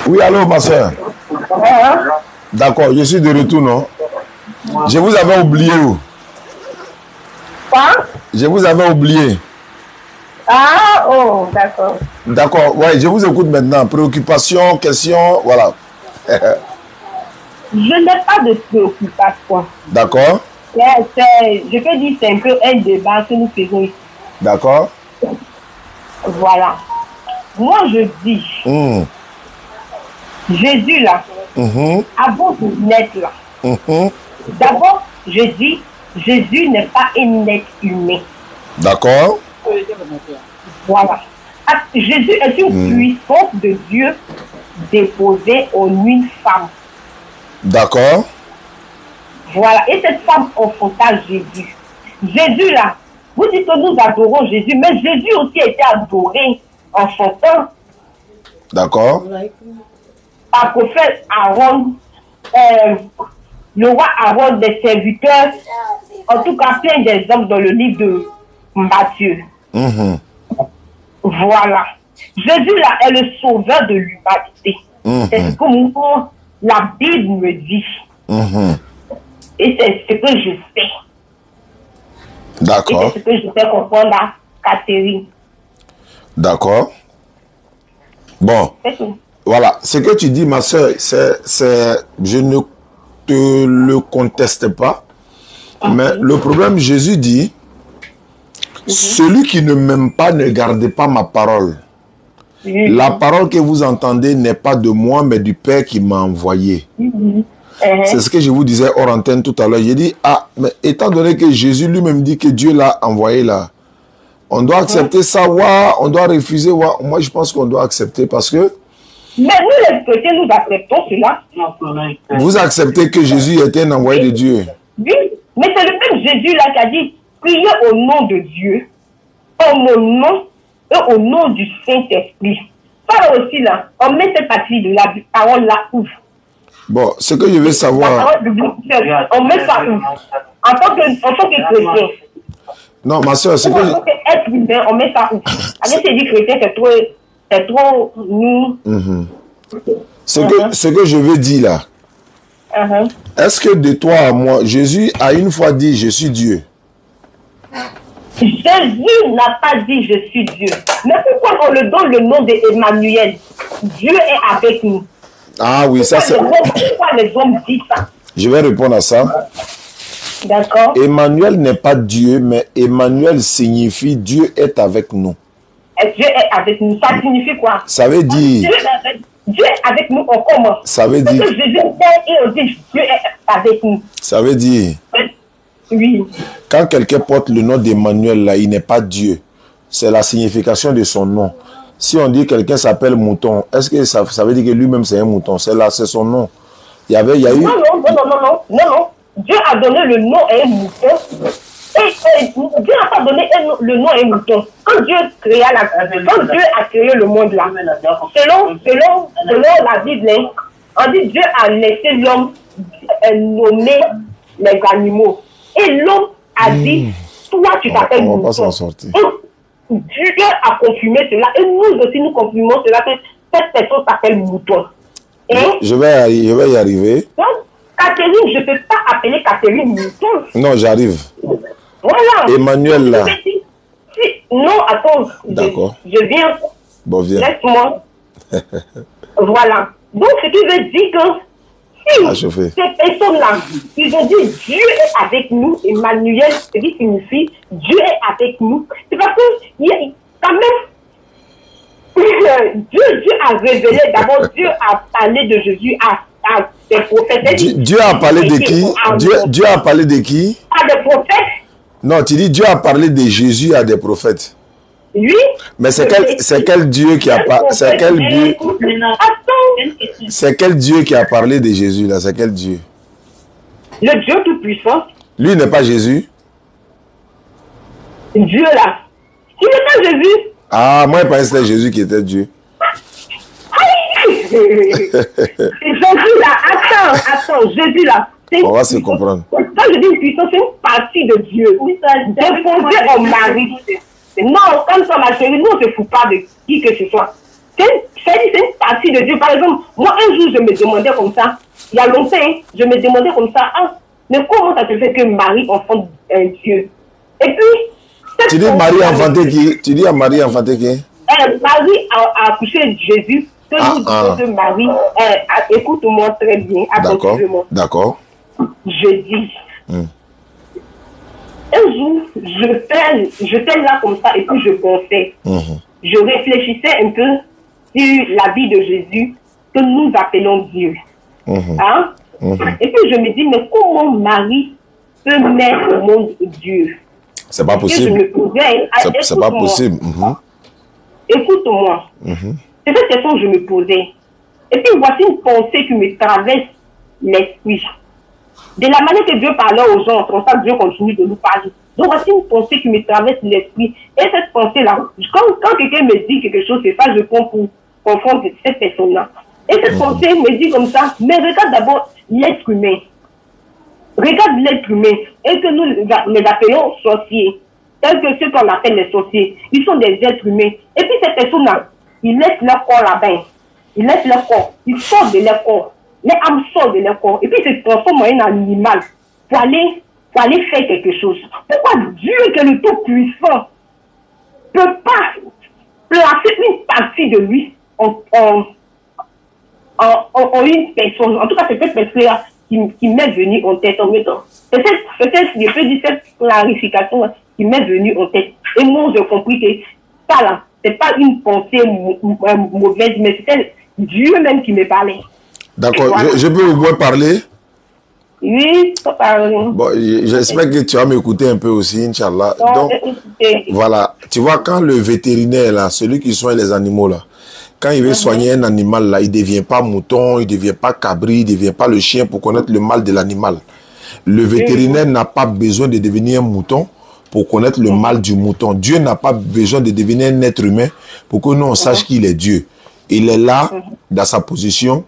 Oui, allô, ma soeur. D'accord, je suis de retour, non? Je vous avais oublié où? Quoi? Je vous avais oublié. Ah, oh, d'accord. D'accord, ouais, je vous écoute maintenant. Préoccupation, question, voilà. Je n'ai pas de préoccupation. D'accord. Je peux dire c'est un peu un débat que nous faisons ici. D'accord. Voilà. Moi, je dis, Jésus là, avant de naître là, d'abord, je dis, Jésus n'est pas un être humain. D'accord. Voilà. Jésus est une puissance de Dieu déposée en une femme. D'accord. Voilà. Et cette femme enfanta Jésus. Jésus là, vous dites que nous adorons Jésus, mais Jésus aussi a été adoré en son temps. D'accord. Par prophète Aaron, le roi Aaron, des serviteurs, en tout cas plein d'exemples dans le livre de Matthieu. Voilà. Jésus là est le sauveur de l'humanité. C'est ce que la Bible me dit. Et c'est ce que je fais. D'accord. Et c'est ce que je fais comprendre à Catherine. D'accord. Bon. Voilà. Ce que tu dis, ma soeur, je ne te le conteste pas. Mais le problème, Jésus dit, celui qui ne m'aime pas ne garde pas ma parole. La parole que vous entendez n'est pas de moi, mais du Père qui m'a envoyé. C'est ce que je vous disais hors antenne tout à l'heure. J'ai dit, ah, mais étant donné que Jésus lui-même dit que Dieu l'a envoyé là, on doit accepter ça, on doit refuser, moi je pense qu'on doit accepter parce que... Mais nous les chrétiens, nous acceptons cela. Vous acceptez que Jésus était un envoyé de Dieu. Oui, mais c'est le même Jésus là qui a dit, priez au nom de Dieu, en mon nom et au nom du Saint-Esprit. Ça aussi là, on met cette partie de la parole là où? Bon, ce que je veux savoir... On met ça où? En tant que chrétien. Non, ma soeur, c'est que... En tant qu'être humain, on met ça où? Avec ces chrétiens, c'est trop nous. Ce que je veux dire là, est-ce que de toi à moi, Jésus a une fois dit, je suis Dieu? Jésus n'a pas dit, je suis Dieu. Mais pourquoi on le donne le nom d'Emmanuel? Dieu est avec nous. Ah oui, ça c'est... Pourquoi les hommes disent ça? Je vais répondre à ça. D'accord. Emmanuel n'est pas Dieu, mais Emmanuel signifie Dieu est avec nous. Dieu est avec nous. Ça signifie quoi? Ça veut dire... Dieu est avec nous, on commence. Ça veut dire... Parce que Jésus est et on dit Dieu est avec nous. Ça veut dire... Oui. Quand quelqu'un porte le nom d'Emmanuel, là, il n'est pas Dieu. C'est la signification de son nom. Si on dit quelqu'un s'appelle mouton, est-ce que ça veut dire que lui-même c'est un mouton? C'est là, c'est son nom. Il y a eu... Non. Dieu a donné le nom à un mouton. Et Dieu n'a pas donné le nom à un mouton. Quand Dieu a créé le monde là, selon la Bible, on dit Dieu a laissé l'homme nommer les animaux. Et l'homme a dit, toi tu t'appelles mouton. On va pas s'en sortir. Dieu a confirmé cela. Et nous aussi nous confirmons cela que cette personne s'appelle mouton. Je vais y arriver. Donc, Catherine, je ne peux pas appeler Catherine mouton. Non, j'arrive. Voilà. Emmanuel là. Non, attends. D'accord. Je viens. Bon, viens. Laisse-moi. Voilà. Donc, ce qui veut dire que si ces personnes-là, ils ont dit Dieu est avec nous, Emmanuel, ce qui signifie Dieu est avec nous, c'est parce que quand même, Dieu a révélé, d'abord Dieu a parlé de Jésus à des prophètes. Dieu a parlé de qui? Dieu a parlé de qui? À des prophètes. Non, tu dis Dieu a parlé de Jésus à des prophètes. Oui. Mais c'est quel Dieu qui a parlé? C'est quel Dieu qui a parlé de Jésus là? C'est quel Dieu? Le Dieu tout-puissant. Lui n'est pas Jésus? Dieu là. Il n'est pas Jésus. Ah, moi je pensais que c'était Jésus qui était Dieu. Jésus là, attends, Jésus là. On va se comprendre. Quand je dis une puissance, c'est une partie de Dieu. Déposée en Marie. Non, comme ça, ma chérie, nous on ne se fout pas de qui que ce soit. C'est une partie de Dieu. Par exemple, moi, un jour, je me demandais comme ça, il y a longtemps, je me demandais comme ça, ah, mais comment ça se fait que Marie enfante un Dieu? Et puis, tu dis Marie enfanté qui? Tu dis à Marie enfanté qui? Marie a accouché Jésus, que nous disons que Marie, écoute-moi très bien, attentivement. D'accord. Je dis, un jour, j'étais là comme ça et puis je pensais, je réfléchissais un peu sur la vie de Jésus que nous appelons Dieu. Hein? Et puis je me dis, mais comment Marie peut mettre au monde Dieu? C'est pas possible. C'est pas possible. Écoute-moi. C'est cette question que je me posais. Et puis voici une pensée qui me traverse l'esprit. De la manière que Dieu parlait aux gens, comme ça Dieu continue de nous parler. Donc voici une pensée qui me traverse l'esprit. Et cette pensée-là, quand quelqu'un me dit quelque chose, c'est ça, je prends pour confondre cette personne-là. Et cette pensée me dit comme ça, mais regarde d'abord l'être humain. Regarde l'être humain. Et que nous les appelons sorciers. Tels que ceux qu'on appelle les sorciers. Ils sont des êtres humains. Et puis ces personnes-là, ils laissent leur corps là-bas. Ils laissent leur corps. Ils sortent de leur corps. Les âmes sortent de leur corps. Et puis ils se transforment en un animal pour aller faire quelque chose. Pourquoi Dieu, qui est le Tout-Puissant, ne peut pas placer une partie de lui en une personne? En tout cas, c'est cette personne-là qui m'est venue en tête en même temps. Peut-être, je peux dire cette clarification qui m'est venue en tête. Et moi, j'ai compris que ça là, c'est pas une pensée mauvaise, mais c'était Dieu même qui me parlait. D'accord, je peux au moins parler? Oui, je peux parler. Bon, j'espère que tu vas m'écouter un peu aussi, Inch'Allah. Donc, voilà, tu vois, quand le vétérinaire, là, celui qui soigne les animaux, là, quand il veut soigner un animal, là, il ne devient pas mouton, il ne devient pas cabri, il ne devient pas le chien pour connaître le mal de l'animal. Le vétérinaire n'a pas besoin de devenir un mouton pour connaître le mal du mouton. Dieu n'a pas besoin de devenir un être humain pour que nous, on sache qu'il est Dieu. Il est là, dans sa position,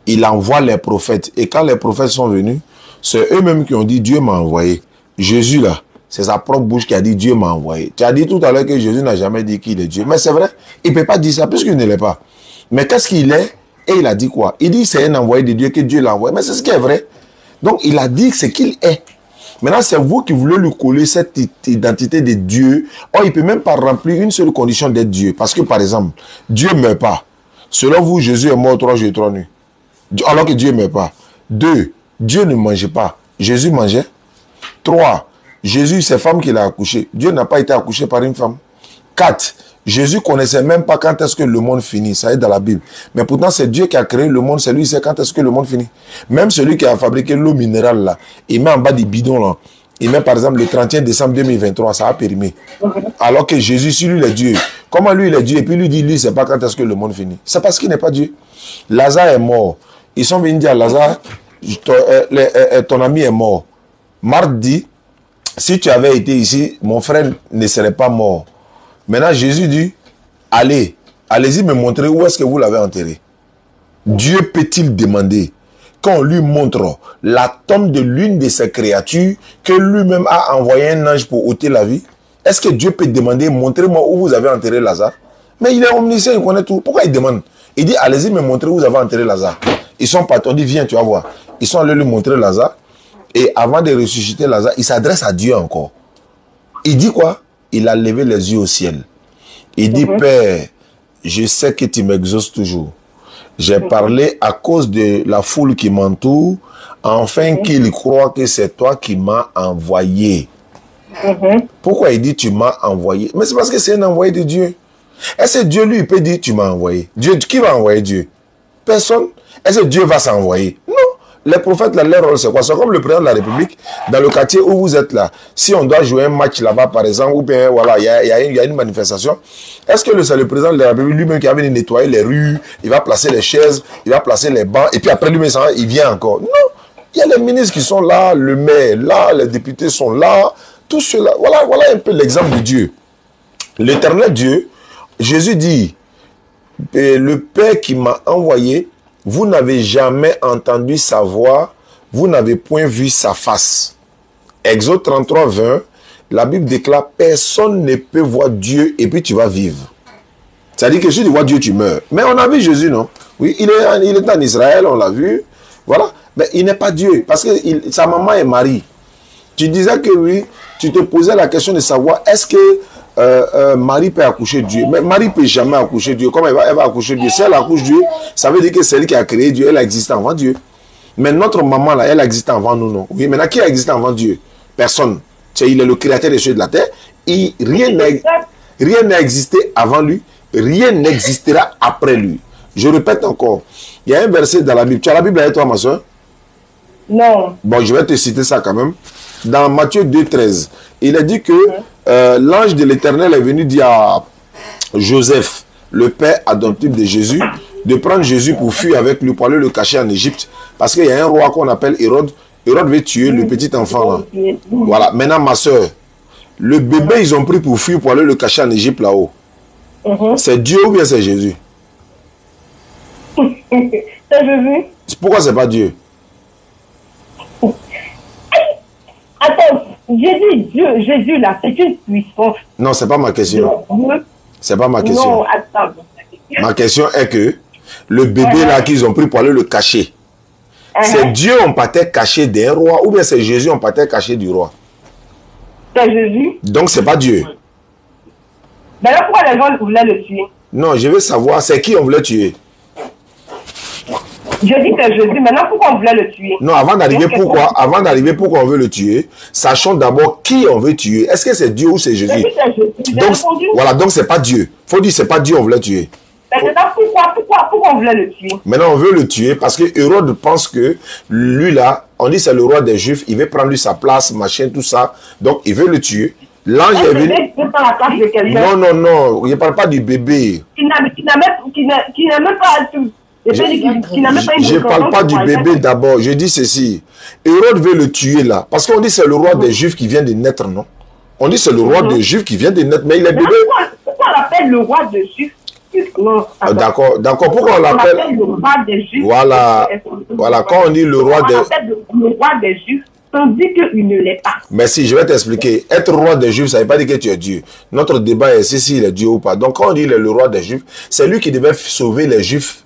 il envoie les prophètes. Et quand les prophètes sont venus, c'est eux-mêmes qui ont dit, Dieu m'a envoyé. Jésus, là, c'est sa propre bouche qui a dit, Dieu m'a envoyé. Tu as dit tout à l'heure que Jésus n'a jamais dit qu'il est Dieu. Mais c'est vrai, il ne peut pas dire ça puisqu'il ne l'est pas. Mais qu'est-ce qu'il est? Et il a dit quoi? Il dit c'est un envoyé de Dieu, que Dieu l'a envoyé. Mais c'est ce qui est vrai. Donc, il a dit ce qu'il est. Maintenant, c'est vous qui voulez lui coller cette identité de Dieu. Or, il ne peut même pas remplir une seule condition d'être Dieu. Parce que, par exemple, Dieu ne meurt pas. Selon vous, Jésus est mort 3 jours et 3 nuits. Alors que Dieu ne meurt pas. 2, Dieu ne mangeait pas. Jésus mangeait. 3, Jésus, c'est femme qu'il a accouché. Dieu n'a pas été accouché par une femme. 4, Jésus ne connaissait même pas quand est-ce que le monde finit. Ça est dans la Bible. Mais pourtant, c'est Dieu qui a créé le monde. C'est lui qui sait quand est-ce que le monde finit. Même celui qui a fabriqué l'eau minérale, là, il met en bas des bidons, là. Il met par exemple le 31 décembre 2023, ça a périmé. Alors que Jésus, si lui, il est Dieu. Comment lui, il est Dieu? Et puis lui dit, lui, c'est pas quand est-ce que le monde finit. C'est parce qu'il n'est pas Dieu. Lazare est mort. Ils sont venus dire à Lazare, ton ami est mort. Marthe dit, si tu avais été ici, mon frère ne serait pas mort. Maintenant, Jésus dit, allez-y me montrer où est-ce que vous l'avez enterré. Dieu peut-il demander qu'on lui montre la tombe de l'une de ses créatures que lui-même a envoyé un ange pour ôter la vie? Est-ce que Dieu peut demander, montrez-moi où vous avez enterré Lazare? Mais il est omniscient, il connaît tout. Pourquoi il demande? Il dit, allez-y me montrer où vous avez enterré Lazare. Ils sont partis, on dit, viens, tu vas voir. Ils sont allés lui montrer Lazare. Et avant de ressusciter Lazare, il s'adresse à Dieu encore. Il dit quoi? Il a levé les yeux au ciel. Il dit, Père, je sais que tu m'exauces toujours. J'ai parlé à cause de la foule qui m'entoure, afin qu'ils croient que c'est toi qui m'as envoyé. Pourquoi il dit tu m'as envoyé? Mais c'est parce que c'est un envoyé de Dieu. Est-ce que Dieu, lui, il peut dire tu m'as envoyé? Dieu, qui va envoyer Dieu? Personne. Est-ce que Dieu va s'envoyer? Non. Les prophètes, là, leur rôle, c'est quoi? C'est comme le président de la République, dans le quartier où vous êtes là. Si on doit jouer un match là-bas, par exemple, ou bien, voilà, il y a une manifestation, est-ce que c'est le président de la République lui-même qui va venir nettoyer les rues, il va placer les chaises, il va placer les bancs, et puis après lui-même, il vient encore? Non. Il y a les ministres qui sont là, le maire là, les députés sont là, tout cela. Voilà un peu l'exemple de Dieu. L'éternel Dieu, Jésus dit, le Père qui m'a envoyé, vous n'avez jamais entendu sa voix, vous n'avez point vu sa face. Exode 33, 20, la Bible déclare, personne ne peut voir Dieu et puis tu vas vivre. C'est-à-dire que si tu vois Dieu, tu meurs. Mais on a vu Jésus, non? Oui, il est en Israël, on l'a vu. Voilà. Mais il n'est pas Dieu. Parce que sa maman est Marie. Tu disais que oui, tu te posais la question de savoir est-ce que Marie peut accoucher Dieu. Mais Marie ne peut jamais accoucher Dieu. Comment elle va accoucher Dieu? Si elle accouche Dieu, ça veut dire que c'est elle qui a créé Dieu. Elle a existé avant Dieu. Mais notre maman, là, elle a existé avant nous, non? Oui, maintenant, qui a existé avant Dieu? Personne. Il est le créateur des cieux et de la terre. Rien n'a existé avant lui. Rien n'existera après lui. Je répète encore. Il y a un verset dans la Bible. Tu as la Bible avec toi, ma soeur? Non. Bon, je vais te citer ça quand même. Dans Matthieu 2,13, il a dit que l'ange de l'Éternel est venu dire à Joseph, le père adoptif de Jésus, de prendre Jésus pour fuir avec lui, pour aller le cacher en Égypte. Parce qu'il y a un roi qu'on appelle Hérode. Hérode veut tuer le petit enfant là. Voilà. Maintenant, ma soeur, le bébé, ils ont pris pour fuir, pour aller le cacher en Égypte là-haut. C'est Dieu ou bien c'est Jésus? C'est Jésus. Pourquoi c'est pas Dieu? Attends, Jésus là, c'est une puissance. Non, c'est pas ma question. C'est pas ma question. Non, attends. Ma question est que le bébé là qu'ils ont pris pour aller le cacher, c'est Dieu on partait caché d'un roi ou bien c'est Jésus on partait caché du roi? C'est Jésus. Donc c'est pas Dieu. Mais là, pourquoi les gens voulaient le tuer? Non, je veux savoir c'est qui on voulait tuer. Je dis que c'est Jésus. Maintenant, pourquoi on voulait le tuer? Non, avant d'arriver pourquoi on veut le tuer, sachons d'abord qui on veut tuer. Est-ce que c'est Dieu ou c'est Jésus? Donc, voilà, donc c'est pas Dieu. Faut dire c'est pas Dieu on voulait tuer. Maintenant, pourquoi on voulait le tuer? Maintenant, on veut le tuer parce que Hérode pense que lui là, on dit c'est le roi des Juifs, il veut prendre lui sa place, machin, tout ça. Donc, il veut le tuer. L'ange est venu. Non, je ne parle pas du bébé. Qui n'a même pas tout. Je ne parle pas du bébé d'abord, je dis ceci. Hérode veut le tuer là. Parce qu'on dit c'est le roi des Juifs qui vient de naître, non? On dit c'est le roi des Juifs qui vient de naître, mais il est bébé. Pourquoi on l'appelle le roi des Juifs? D'accord, pourquoi on l'appelle le roi des Juifs? Voilà, quand on dit le roi des Juifs, on dit qu'il ne l'est pas. Mais si, je vais t'expliquer. Être roi des Juifs, ça ne veut pas dire que tu es Dieu. Notre débat est si il est Dieu ou pas. Donc quand on dit le roi des Juifs, c'est lui qui devait sauver les Juifs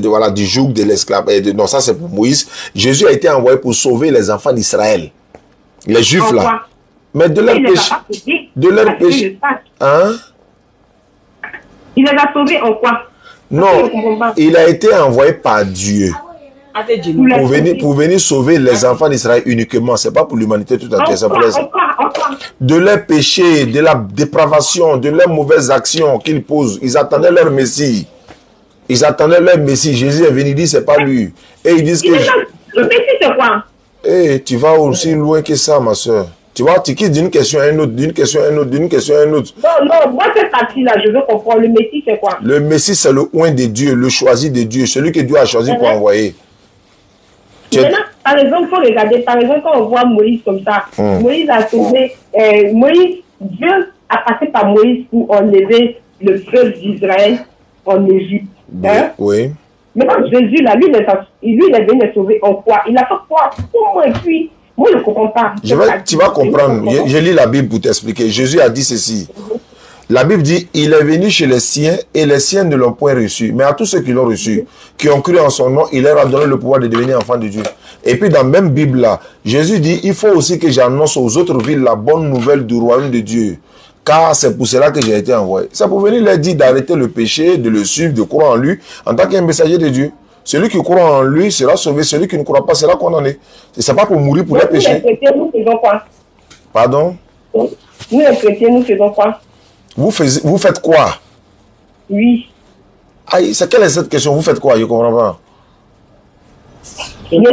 voilà, du joug de l'esclavage. Non, ça c'est pour Moïse. Jésus a été envoyé pour sauver les enfants d'Israël. Les Juifs là. Mais de leur péché. De leur péché. Hein? Il les a sauvés en quoi? Non, il a été envoyé par Dieu pour venir sauver les enfants d'Israël uniquement. C'est pas pour l'humanité tout entière. C'est pour de leur péché, de la dépravation, de leurs mauvaises actions qu'ils posent. Ils attendaient leur Messie. Jésus est venu, il dit c'est pas lui. Et ils disent que... Le Messie c'est quoi? Eh, tu vas aussi loin que ça, ma soeur. Tu vois, tu quittes d'une question à une autre, d'une question à une autre, d'une question à une autre. Non, moi cette partie-là, je veux comprendre. Le Messie c'est quoi? Le Messie c'est le oint de Dieu, le choisi de Dieu, celui que Dieu a choisi pour envoyer. Maintenant, par exemple, il faut regarder, par exemple, quand on voit Moïse comme ça, Moïse a sauvé, Dieu a passé par Moïse pour enlever le peuple d'Israël en Égypte. Hein? Oui. Maintenant, Jésus, là, lui, il est venu les sauver en quoi? Il a fait quoi? Comment? Et puis, moi, je ne comprends pas. Tu vas comprendre. Je lis la Bible pour t'expliquer. Jésus a dit ceci. La Bible dit, il est venu chez les siens et les siens ne l'ont point reçu. Mais à tous ceux qui l'ont reçu, qui ont cru en son nom, il leur a donné le pouvoir de devenir enfants de Dieu. Et puis dans la même Bible là, Jésus dit, il faut aussi que j'annonce aux autres villes la bonne nouvelle du royaume de Dieu. Car c'est pour cela que j'ai été envoyé. C'est pour venir leur dire d'arrêter le péché, de le suivre, de croire en lui, en tant qu'un messager de Dieu. Celui qui croit en lui sera sauvé, celui qui ne croit pas sera condamné. Ce n'est pas pour mourir pour les péchés. Nous, les chrétiens, nous faisons quoi? Pardon? Nous, les chrétiens, nous faisons quoi? Vous faites quoi? Oui. Aïe, quelle est cette question? Vous faites quoi? Je ne comprends pas. C'est pas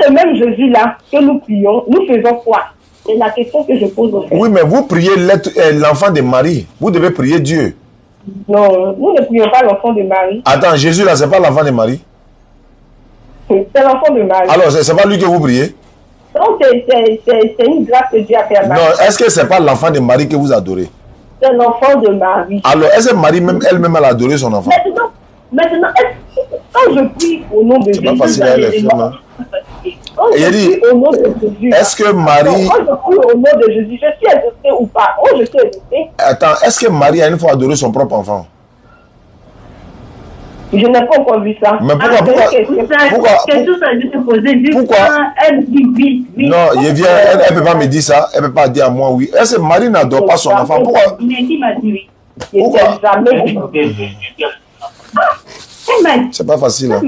le même Jésus là que nous prions. Nous faisons quoi? C'est la question que je pose au fait. Oui, mais vous priez l'enfant de Marie. Vous devez prier Dieu. Non, nous ne prions pas l'enfant de Marie. Attends, Jésus là, c'est pas l'enfant de Marie? C'est l'enfant de Marie. Alors, c'est pas lui que vous priez? Non, c'est une grâce que Dieu a fait à Marie. Non, est-ce que c'est pas l'enfant de Marie que vous adorez? C'est l'enfant de Marie. Alors, est-ce que Marie elle-même elle a adoré son enfant? Maintenant quand je prie au nom de Jésus, c'est pas facile à elle, il dit, au nom de Jésus. est-ce que Marie... Moi, je prie au nom de Jésus. Je suis exaucé ou pas? Moi, je suis exaucé. Attends, est-ce que Marie a une fois adoré son propre enfant? Je n'ai pas encore vu ça. Mais pourquoi Elle dit oui. Non, elle ne peut pas me dire ça. Elle ne peut pas dire à moi oui. Est-ce que Marie n'adore pas son enfant? Pourquoi? Qui m'a dit oui. Pourquoi? C'est pas facile. Hein?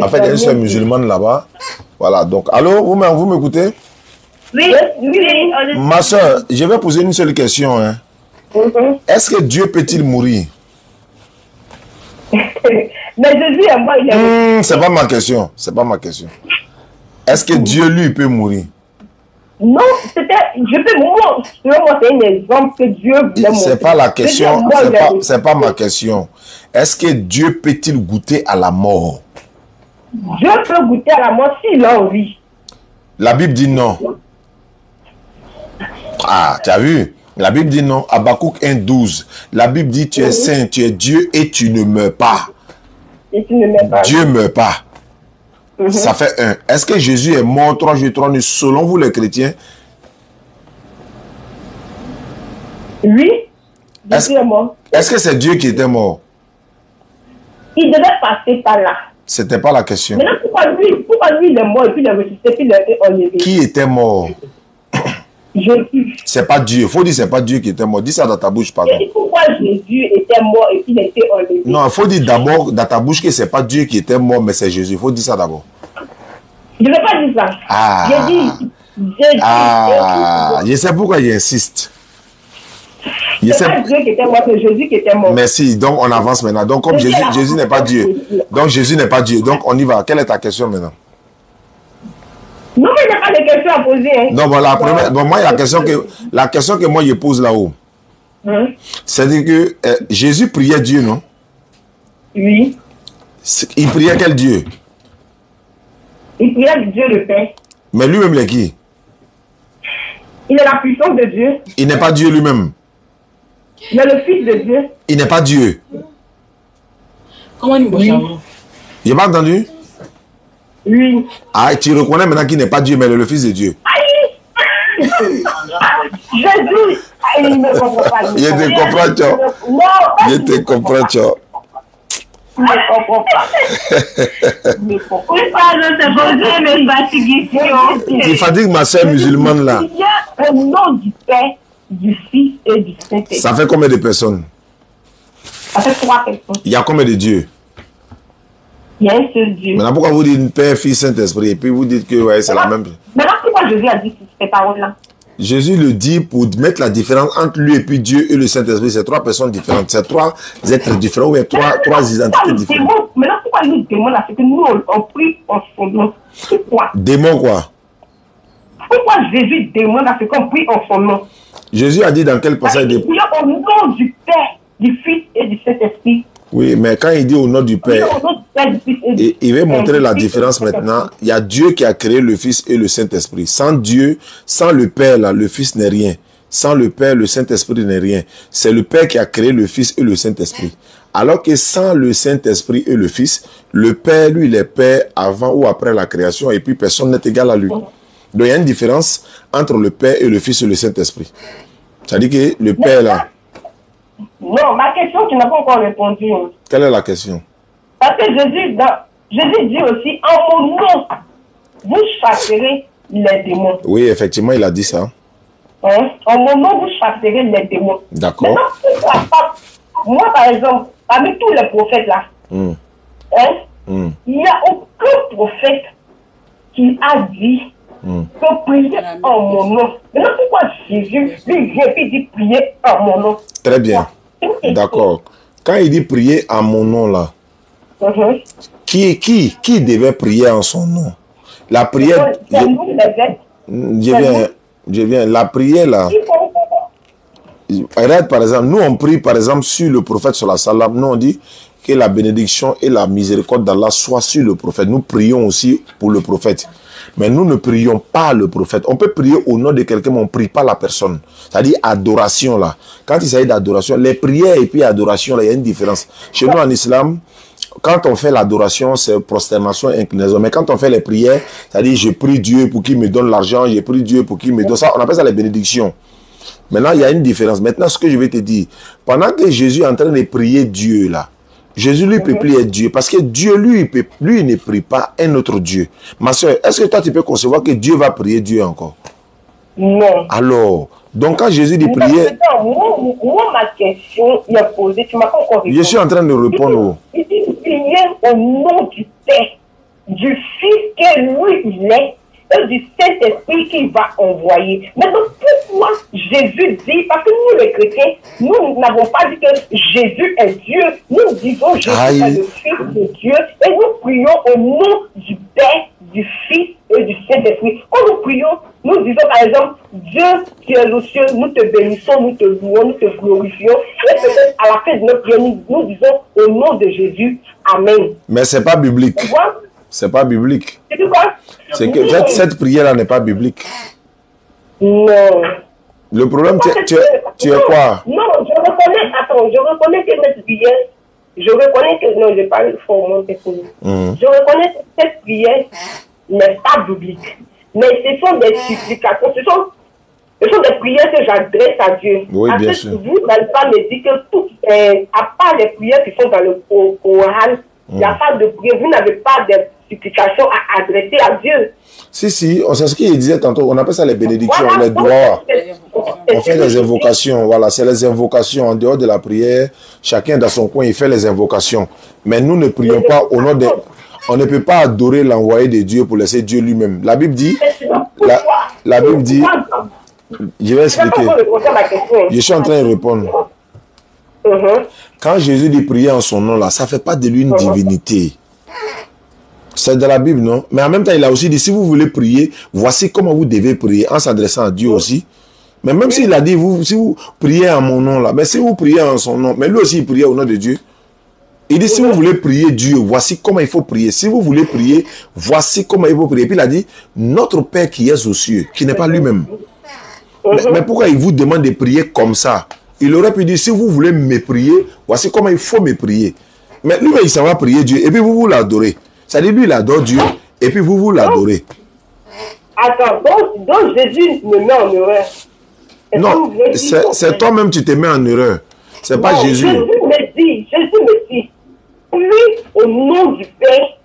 En fait, il y a une seule musulmane là-bas. Voilà, donc, allô, vous m'écoutez? Oui. Ma soeur, je vais poser une seule question. Hein. Est-ce que Dieu peut-il mourir? Mais Jésus et moi, il est... c'est pas ma question. C'est pas ma question. Est-ce que Dieu, lui, peut mourir? Non, je peux mourir. Selon moi, c'est un exemple que Dieu voulait mourir. C'est pas la question. C'est pas ma question. Est-ce que Dieu peut-il goûter à la mort? Dieu peut goûter à la mort s'il a envie. La Bible dit non. Ah, tu as vu? La Bible dit non. Habakkuk 1:12. La Bible dit tu es saint, tu es Dieu et tu ne meurs pas. Et tu ne meurs pas. Dieu ne meurt pas. Ça fait 1. Est-ce que Jésus est mort 3 jours 3 nuits selon vous les chrétiens? Oui. Jésus est mort. Est-ce que c'est Dieu qui était mort? Il devait passer par là. C'était pas la question. Maintenant, pourquoi lui il est mort et puis il est ressuscité puis il a été enlevé? Qui était mort? Jésus. C'est pas Dieu. Il faut dire c'est pas Dieu qui était mort. Dis ça dans ta bouche, pardon. Et pourquoi Jésus était mort et puis il a été enlevé? Non, il faut dire d'abord dans ta bouche que c'est pas Dieu qui était mort, mais c'est Jésus. Il faut dire ça d'abord. Je ne vais pas dire ça. Ah. J'ai dit Jésus. Je sais pourquoi j'insiste. C'est pas Dieu qui était mort, c'est Jésus qui était mort. Merci. Donc on avance maintenant. Donc comme Jésus n'est pas Dieu. Donc Jésus n'est pas Dieu. Donc on y va. Quelle est ta question maintenant? Non, mais il n'y a pas de questions à poser. Hein. Non, voilà. Bon, moi, la question que moi je pose là-haut, c'est-à-dire que Jésus priait Dieu, non? Oui. Il priait quel Dieu? Il priait Dieu le Père. Mais lui-même, il est qui? Il est la puissance de Dieu. Il n'est pas Dieu lui-même. Il est le Fils de Dieu. Il n'est pas Dieu. Comment il oui. J'ai pas entendu? Oui. Ah, tu reconnais maintenant qu'il n'est pas Dieu, mais le Fils de Dieu. Aïe! Jésus! Il ne me comprend pas. Il te comprend, tu vois. Non! Il te comprend, tu vois. Il ne comprend pas. Oui, pardon, c'est bon, je me fatigue ici. Tu fatigues ma soeur musulmane là. Il y a un nom du Père, du Fils et du Saint-Esprit. Ça fait combien de personnes? Ça fait 3 personnes. Il y a combien de dieux? Il y a un seul Dieu. Maintenant, pourquoi vous dites Père, Fils, Saint-Esprit et puis vous dites que ouais, c'est la même? Maintenant, pourquoi Jésus a dit ces paroles-là? Jésus le dit pour mettre la différence entre lui et puis Dieu et le Saint-Esprit. C'est 3 personnes différentes. C'est 3 êtres différents ou 3 identités différentes. Maintenant, pourquoi il nous demande là? C'est que nous, on prie en son nom. Pourquoi? Démon quoi? Pourquoi Jésus demande à ce qu'on prie en son nom? Jésus a dit dans quel passage de... Il y a au nom du Père, du Fils et du Saint-Esprit. Oui, mais quand il dit au nom du Père, il veut montrer la différence maintenant. Il y a Dieu qui a créé le Fils et le Saint-Esprit. Sans Dieu, sans le Père, là, le Fils n'est rien. Sans le Père, le Saint-Esprit n'est rien. C'est le Père qui a créé le Fils et le Saint-Esprit. Alors que sans le Saint-Esprit et le Fils, le Père, lui, il est Père avant ou après la création et puis personne n'est égal à lui. Donc il y a une différence entre le Père et le Fils et le Saint-Esprit. C'est-à-dire que le Père, là... Non, ma question, tu n'as pas encore répondu. Quelle est la question? Parce que Jésus dit aussi, en mon nom, vous chasserez les démons. Oui, effectivement, il a dit ça. Hein? En mon nom, vous chasserez les démons. D'accord. Maintenant, pourquoi pas? Moi, par exemple, parmi tous les prophètes là, il n'y a aucun prophète qui a dit que prier en mon nom. Maintenant, pourquoi Jésus lui vient et dit prier en mon nom? Très bien. D'accord. Quand il dit prier en mon nom là, qui devait prier en son nom? La prière... Je viens. La prière là... Regarde par exemple, nous on prie par exemple sur le prophète sur la salam. Nous on dit que la bénédiction et la miséricorde d'Allah soient sur le prophète. Nous prions aussi pour le prophète. Mais nous ne prions pas le prophète. On peut prier au nom de quelqu'un, mais on ne prie pas la personne. C'est-à-dire adoration là. Quand il s'agit d'adoration, les prières et puis adoration, là, il y a une différence. Chez nous en islam, quand on fait l'adoration, c'est prosternation, inclinaison. Mais quand on fait les prières, c'est-à-dire je prie Dieu pour qu'il me donne l'argent, je prie Dieu pour qu'il me donne ça, on appelle ça les bénédictions. Maintenant, il y a une différence. Maintenant, ce que je vais te dire, pendant que Jésus est en train de prier Dieu là, Jésus lui peut plus être Dieu parce que Dieu lui il ne prie pas un autre Dieu. Ma soeur, est-ce que toi tu peux concevoir que Dieu va prier Dieu encore? Non. Alors, donc quand Jésus dit prier... Moi, ma question est posée, tu m'as pas encore répondu. Je suis en train de répondre. Il dit prier au nom du Père, du Fils que lui il est, et du Saint-Esprit qu'il va envoyer. Maintenant, pourquoi Jésus dit, parce que nous les chrétiens, nous n'avons pas dit que Jésus est Dieu, nous disons Jésus est le Fils de Dieu, et nous prions au nom du Père, du Fils et du Saint-Esprit. Quand nous prions, nous disons par exemple, Dieu qui est aux cieux, nous te bénissons, nous te louons, nous te glorifions. Et peut-être à la fin de notre prière, nous disons au nom de Jésus, Amen. Mais ce n'est pas biblique. C'est pas biblique. C'est quoi? C'est que cette prière-là n'est pas biblique. Non. Le problème, tu es quoi? Non, je reconnais que cette prière, non, je parle formellement. Je reconnais que cette prière n'est pas biblique. Mais ce sont des supplications, ce sont des prières que j'adresse à Dieu. Oui, bien sûr. Vous n'allez pas me dire que tout, à part les prières qui sont dans le Coran, il n'y a pas de prière, vous n'avez pas de supplications à adresser à Dieu. Si, c'est ce qu'il disait tantôt, on appelle ça les bénédictions, voilà, les doigts. On fait les invocations, voilà, c'est les invocations en dehors de la prière. Chacun dans son coin, il fait les invocations. Mais nous ne prions pas au nom de... On ne peut pas adorer l'envoyé de Dieu pour laisser Dieu lui-même. La Bible dit... La Bible dit... Je vais expliquer. Je suis en train de répondre. Quand Jésus dit prier en son nom, là, ça ne fait pas de lui une divinité. C'est de la Bible, non? Mais en même temps, il a aussi dit, si vous voulez prier, voici comment vous devez prier, en s'adressant à Dieu aussi. Mais même s'il a dit, si vous priez en mon nom, là, mais si vous priez en son nom, mais lui aussi, il priait au nom de Dieu. Il dit, si vous voulez prier Dieu, voici comment il faut prier. Si vous voulez prier, voici comment il faut prier. Puis il a dit, notre Père qui est aux cieux, qui n'est pas lui-même. Mais pourquoi il vous demande de prier comme ça? Il aurait pu dire, si vous voulez me prier, voici comment il faut me prier. Mais lui, il s'en va prier Dieu, et puis vous l'adorez. C'est-à-dire, lui, il adore Dieu, et puis vous l'adorez. Attends, donc Jésus me met en erreur. Non, c'est toi-même qui te mets en erreur. C'est pas Jésus. Jésus me dit, lui, au nom du Père,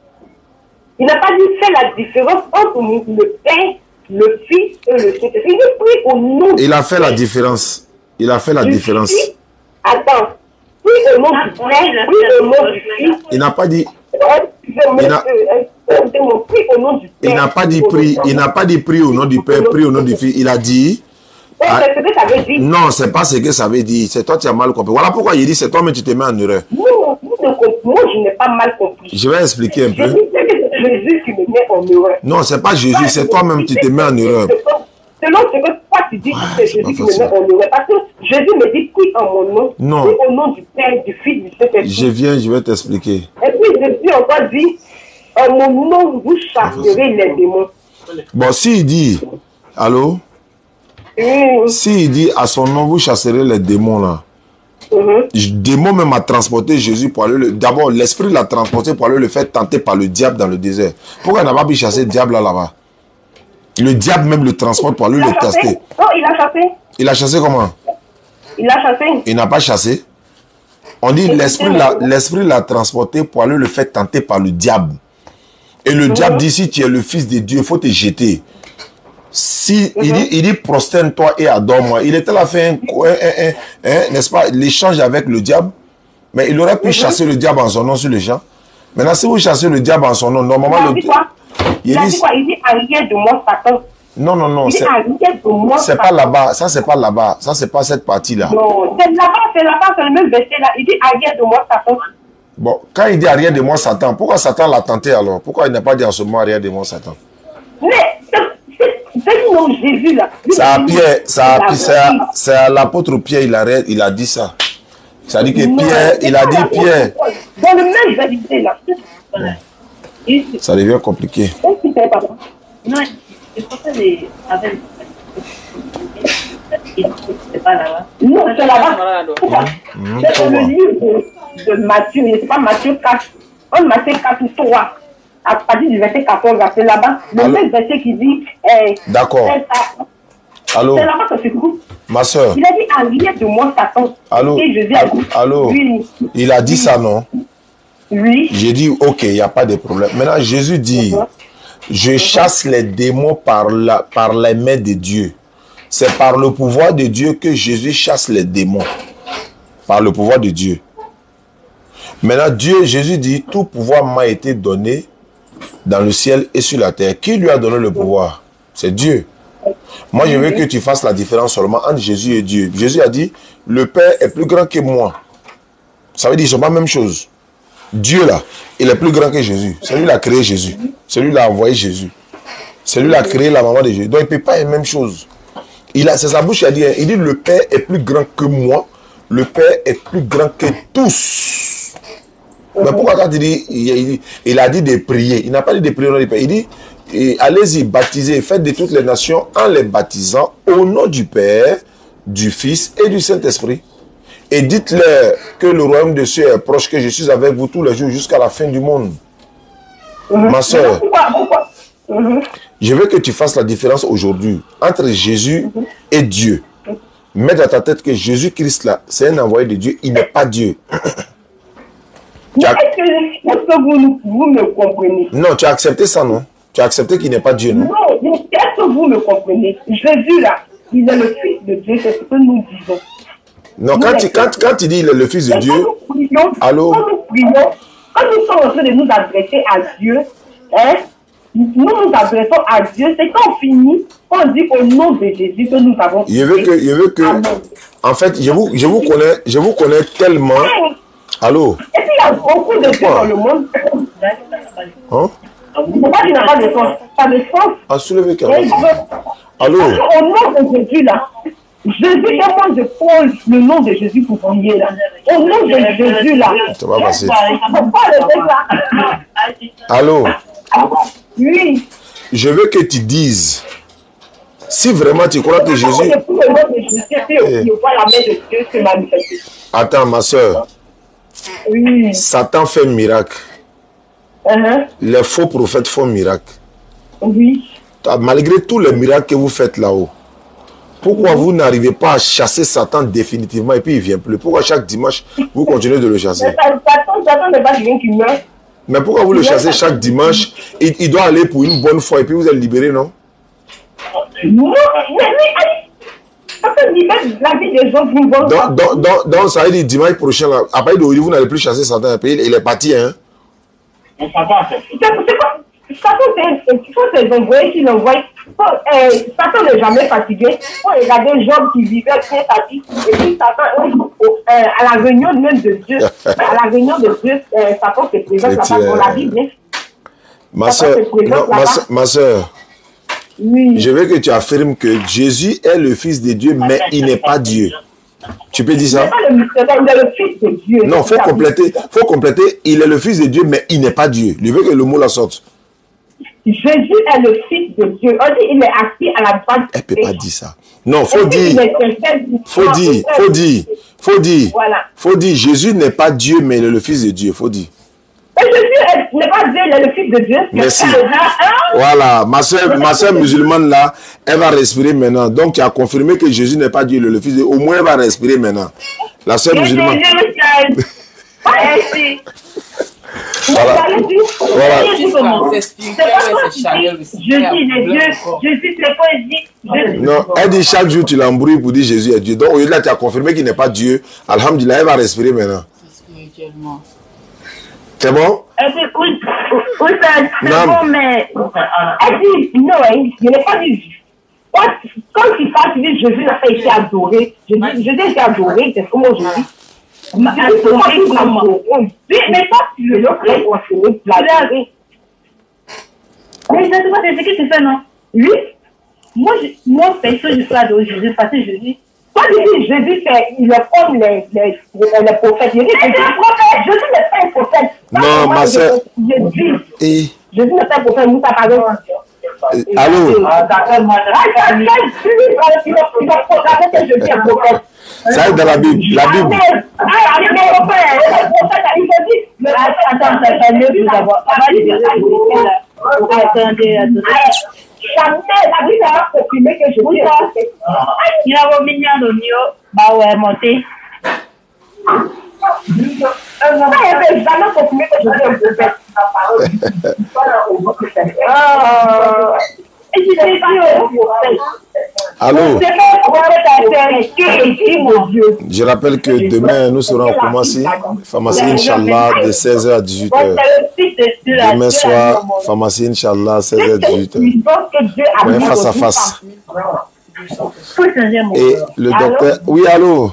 il n'a pas dit faire la différence entre le Père, le Fils et le Saint-Esprit. Il prie au nom du Père. Il a fait la différence. Il a fait la différence. Attends, prie au nom du Père, prie au nom du Fils. Il n'a pas dit... Il n'a pas dit prix. Il n'a pas dit prix au nom du Père, prix au nom du Fils. Il a dit. C'est ce que ça veut dire. Non, c'est pas ce que ça veut dire. C'est toi qui as mal compris. Voilà pourquoi il dit c'est toi mais tu te mets en erreur. Non, moi je n'ai pas mal compris. Je vais expliquer un peu. C'est Jésus qui me met en erreur. Non, c'est pas Jésus, c'est toi-même qui te mets en erreur. Selon ce que toi tu dis, c'est Jésus qui me met en erreur. Parce que Jésus me dit prie en mon nom. Non. Prie au nom du Père, du Fils, du Saint-Esprit. Je vais t'expliquer. Et puis Jésus encore dit, en mon nom vous chasserez les démons. Bon, s'il dit, allô? S'il dit à son nom vous chasserez les démons là. Démon même a transporté Jésus pour aller d'abord l'esprit l'a transporté pour aller le faire tenter par le diable dans le désert. Pourquoi il n'a pas pu chasser le diable là-bas? Le diable même le transporte pour aller le tester. Non, il a chassé. Il a chassé comment? Il a chassé. Il n'a pas chassé. On dit l'esprit l'a transporté pour aller le faire tenter par le diable. Et le diable dit si tu es le fils de Dieu, il faut te jeter. Si il dit prosterne-toi et adore-moi. Il était là fait n'est-ce pas, l'échange avec le diable. Mais il aurait pu chasser le diable en son nom sur le champ. Maintenant, si vous chassez le diable en son nom, normalement il dit quoi? Il dit arrière de moi, Satan. Non, c'est pas là-bas. Ça, c'est pas là-bas. Ça, c'est pas cette partie-là. Non, c'est là-bas, c'est le même verset là. Il dit arrière de moi, Satan. Bon, quand il dit arrière de moi, Satan, pourquoi Satan l'a tenté alors? Pourquoi il n'a pas dit en ce moment arrière de moi, Satan? Mais c'est non Jésus là. C'est à l'apôtre Pierre, il a dit ça. Ça dit que Pierre, il a dit Pierre. Dans le même verset là. Ça devient compliqué. Non, je pensais avec. C'est pas là-bas. Non, c'est là-bas. C'est dans le livre de Matthieu. C'est pas Matthieu 4. En Matthieu 4:3, à partir du verset 14, c'est là-bas, le même verset qui dit... D'accord. Allô? C'est là-bas que se trouve. Ma soeur. Il a dit, arrière de moi, Satan. Allô? Et Jésus a dit, allô? Oui. Il a dit ça, non? Oui. J'ai dit, ok, il n'y a pas de problème. Maintenant, Jésus dit, je chasse les démons par les mains de Dieu. C'est par le pouvoir de Dieu que Jésus chasse les démons. Par le pouvoir de Dieu. Maintenant, Jésus dit, tout pouvoir m'a été donné dans le ciel et sur la terre. Qui lui a donné le pouvoir? C'est Dieu. Moi, je veux que tu fasses la différence seulement entre Jésus et Dieu. Jésus a dit, le Père est plus grand que moi. Ça veut dire, ce n'est pas la même chose. Dieu, là, il est plus grand que Jésus. C'est lui qui a créé Jésus. C'est lui qui a envoyé Jésus. C'est lui qui a créé la maman de Jésus. Donc, il ne peut pas être la même chose. C'est sa bouche qui a dit, il dit, le Père est plus grand que moi. Le Père est plus grand que tous. Mais pourquoi quand il dit, il a dit de prier. Il n'a pas dit de prier au nom du Père. Il dit, allez-y, baptisez, faites de toutes les nations en les baptisant au nom du Père, du Fils et du Saint-Esprit. Et dites-leur que le royaume de Dieu est proche, que je suis avec vous tous les jours jusqu'à la fin du monde. Ma soeur, je veux que tu fasses la différence aujourd'hui entre Jésus et Dieu. Mets dans ta tête que Jésus-Christ là, c'est un envoyé de Dieu, il n'est pas Dieu. Est-ce que vous me comprenez? Non, tu as accepté ça, non? Tu as accepté qu'il n'est pas Dieu, non? Non, est-ce que vous me comprenez? Jésus là, il est le Fils de Dieu, c'est ce que nous disons. Non, quand tu dis il est le Fils de Dieu, allô? Quand nous prions, quand nous sommes en train de nous adresser à Dieu, hein, nous adressons à Dieu, c'est quand on finit, on dit au nom de Jésus que nous avons prié. Je veux que, en fait, je vous connais tellement. Allô? Et puis il y a beaucoup de gens dans le monde. Hein? Pourquoi tu n'as pas de sens? Pas de sens. Ah, soulevez quelqu'un. Allô? Au nom de Jésus là, Jésus et moi je prends le nom de Jésus pour prier là. Au nom de Jésus là. Ça va passer. Pourquoi le fait là? Allô? Oui. Je veux que tu dises, si vraiment tu crois que Jésus... Attends, ma soeur. Oui. Satan fait miracle. Les faux prophètes font miracle. Oui. Malgré tous les miracles que vous faites là-haut, pourquoi vous n'arrivez pas à chasser Satan définitivement et puis il ne vient plus? Pourquoi chaque dimanche, vous continuez de le chasser? Satan n'est pas quelqu'un qui meurt. Mais pourquoi vous le chassez chaque dimanche? Il doit aller pour une bonne fois et puis vous êtes libéré, non? Non, mais libère la vie des gens d'une bonne fois. Donc ça veut dire dimanche prochain, là, à partir d'aujourd'hui, vous n'allez plus chasser Satan. Il est parti, hein? C'est quoi? Satan, c'est les envoyés qui l'envoient. Satan n'est jamais fatigué. Quand il y a des gens qui vivaient bien sa vie, et puis Satan, à la réunion même de Dieu, Satan se présente là-bas dans la Bible. Ma soeur, oui. Je veux que tu affirmes que Jésus est le Fils de Dieu, mais il n'est pas Dieu. Tu peux dire ça? Il est le Fils de Dieu. Non, faut compléter. Il est le Fils de Dieu, mais il n'est pas Dieu. Je veux que le mot la sorte. Jésus est le Fils de Dieu. On dit il est assis à la droite. Elle ne peut pas dire ça. Non, faut dire. Jésus n'est pas Dieu, mais il est le Fils de Dieu. Faut dire. Et Jésus n'est pas Dieu, il est le Fils de Dieu. Merci. Voilà, ma soeur musulmane là, elle va respirer maintenant. Donc tu as confirmé que Jésus n'est pas Dieu, il est le Fils de Dieu. Au moins elle va respirer maintenant. La soeur musulmane. Voilà. Non, elle dit chaque jour tu l'embrouilles pour dire Jésus est Dieu. Donc au lieu de là tu as confirmé qu'il n'est pas Dieu. Alhamdulillah, elle va respirer maintenant. Spirituellement. C'est bon? Elle dit oui, c'est bon, mais elle dit non, je n'ai pas dit. Quand il passe, il dit Jésus n'a pas été adoré. Jésus a été adoré, c'est comment je dis. Mais pas tu le fais continuer de blaguer. Mais je ne sais pas ce que tu fais, non? Oui. Moi, perso, je suis adoré Jésus parce que Jésus. Quand je dis Jésus, il est comme les prophètes. Jésus n'est pas un prophète. Non, ma soeur. Jésus n'est pas un prophète, nous t'appelons. Allô? Ça est dans la Bible. La Bible. mieux vous avoir. Attendez. Jamais la Bible a confirmé que Jésus est prophète. Il a remis le mieux, bah ouais, monté. Ça n'avait jamais confirmé que Jésus est prophète. Allô? Je rappelle que demain, nous serons au Koumassi, pharmacie Inch'Allah, de 16h à 18h. Demain soir, pharmacie Inch'Allah, 16h à 18h. Ouais, face à face. Et le docteur... Oui, allô?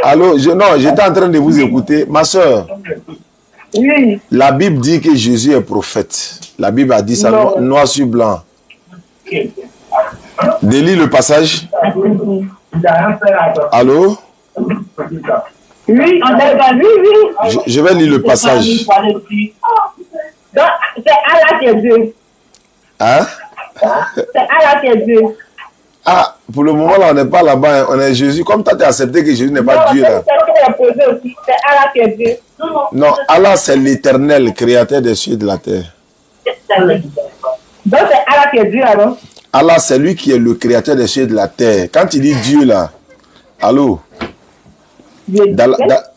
Allô? Non, j'étais en train de vous écouter. Ma soeur, oui. La Bible dit que Jésus est prophète. La Bible a dit ça noir sur blanc. Délis le passage. Allô? Oui, je vais lire le passage. Donc, c'est Allah qui est Dieu. Hein? C'est Allah qui est Dieu. Ah, pour le moment, là, on n'est pas là-bas. On est Jésus. Comme toi, tu as accepté que Jésus n'est pas Dieu, là. C'est Allah qui est Dieu. Non, Allah, c'est l'éternel, créateur des cieux et de la terre. Donc, c'est Allah qui est Dieu, alors? Allah, c'est lui qui est le créateur des cieux et de la terre. Quand il dit Dieu, là, allô?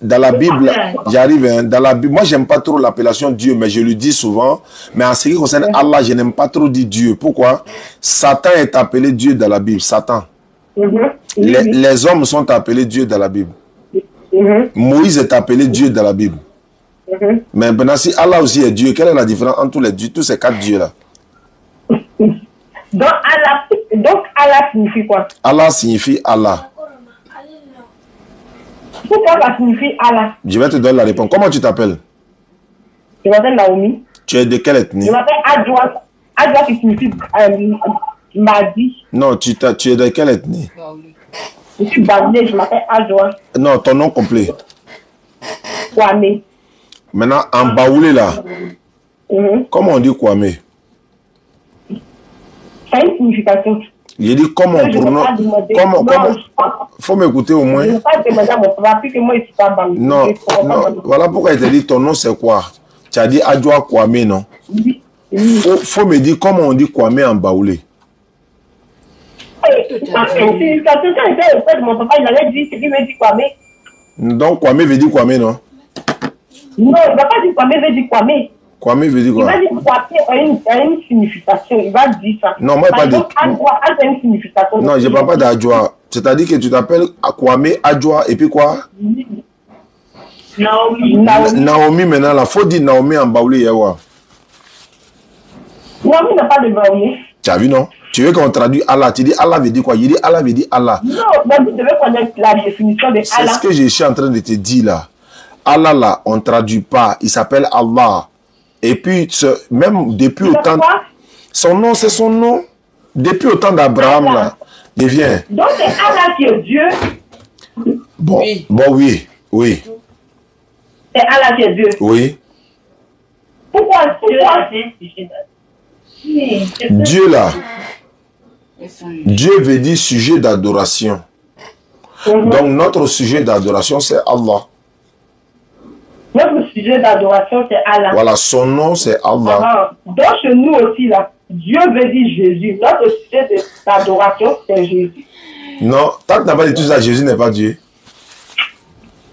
Dans la Bible, j'arrive, hein, dans la Bible, moi j'aime pas trop l'appellation Dieu, mais je le dis souvent. Mais en ce qui concerne Allah, je n'aime pas trop dire Dieu. Pourquoi? Satan est appelé Dieu dans la Bible. Satan. Les hommes sont appelés Dieu dans la Bible. Moïse est appelé Dieu dans la Bible. Mais maintenant, si Allah aussi est Dieu, quelle est la différence entre tous les dieux, tous ces quatre dieux-là? Donc Allah signifie quoi? Allah signifie Allah. Pourquoi ça signifie Allah? Je vais te donner la réponse. Comment tu t'appelles? Je m'appelle Naomi. Tu es de quelle ethnie? Je m'appelle Adjoa. Adjoa qui signifie Madi. Non, tu es de quelle ethnie? Je suis Baoulé, je m'appelle Adjoa. Non, ton nom complet. Kwame. Maintenant, en Baoulé là, comment on dit Kwame? Ça a une signification. J'ai dit comment on prononce. Comment faut m'écouter au moins. Je ne vais pas demander à mon papa, puisque moi, je ne suis pas banque. Non, voilà pourquoi il t'a dit ton nom c'est quoi? Tu as dit Adjoa Kwame, non? Faut me dire comment on dit Kwame en Baoulé. La signification, quand j'étais auprès de mon papa, il avait dit ce qu'il veut dire Kwame. Donc Kwame veut dire Kwame, non? Non, il ne va pas dire Kwame, il veut dire Kwame. Kwame veut dire quoi? Il va dire Kwame a une signification. Il va dire ça. Non, moi, pas dire. Adjoa a une signification. Non, je ne parle pas d'Adjoa. C'est-à-dire que tu t'appelles Kwame, Adjoa, et puis quoi? Naomi. Naomi, maintenant, il faut dire Naomi en Baoulé. Naomi n'a pas de Baoulé. Tu as vu, non? Tu veux qu'on traduise Allah? Tu dis Allah veut dire quoi? Il dit Allah veut dire Allah. Non, mais vous devez connaître la définition de Allah. C'est ce que je suis en train de te dire là. Allah là, on ne traduit pas. Il s'appelle Allah. Et puis, même depuis autant... Son nom, c'est son nom. Depuis autant d'Abraham là. Devient. Donc c'est Allah qui est Dieu. Bon, oui. Bon, oui. Oui. C'est Allah qui est Dieu. Oui. Pourquoi Dieu là. Dieu veut dire sujet d'adoration. Donc notre sujet d'adoration c'est Allah. Notre sujet d'adoration c'est Allah. Voilà, son nom c'est Allah. Donc chez nous aussi là, Dieu veut dire Jésus. Notre sujet d'adoration c'est Jésus. Non, tant que tu n'as pas dit tout ça, Jésus n'est pas Dieu.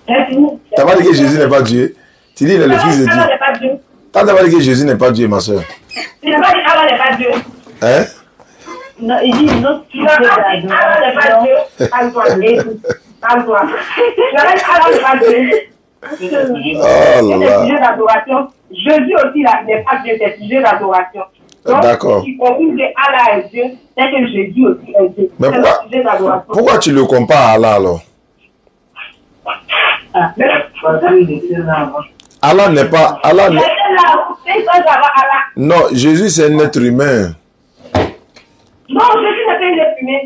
Tu n'as pas dit que Jésus n'est pas Dieu. Tu dis il est le fils de Dieu. Tant que tu n'as pas dit que Jésus n'est pas Dieu, ma soeur. Tu n'as pas dit Allah n'est pas Dieu. Hein? Non, il dit notre sujet d'adoration. Allah n'est pas Dieu. Calme-toi. Calme-toi. Tu n'as pas dit Allah n'est pas Dieu. Oh là là. Sujet d'adoration. Jésus aussi là n'est pas Dieu, c'est sujet d'adoration. D'accord. Si tu comprends que Allah est Dieu, c'est que Jésus aussi est Dieu. Mais pourquoi tu le compares à Allah alors? Allah n'est pas... Allah n'est... Non, Jésus c'est un être humain. Non, Jésus n'est pas un être humain.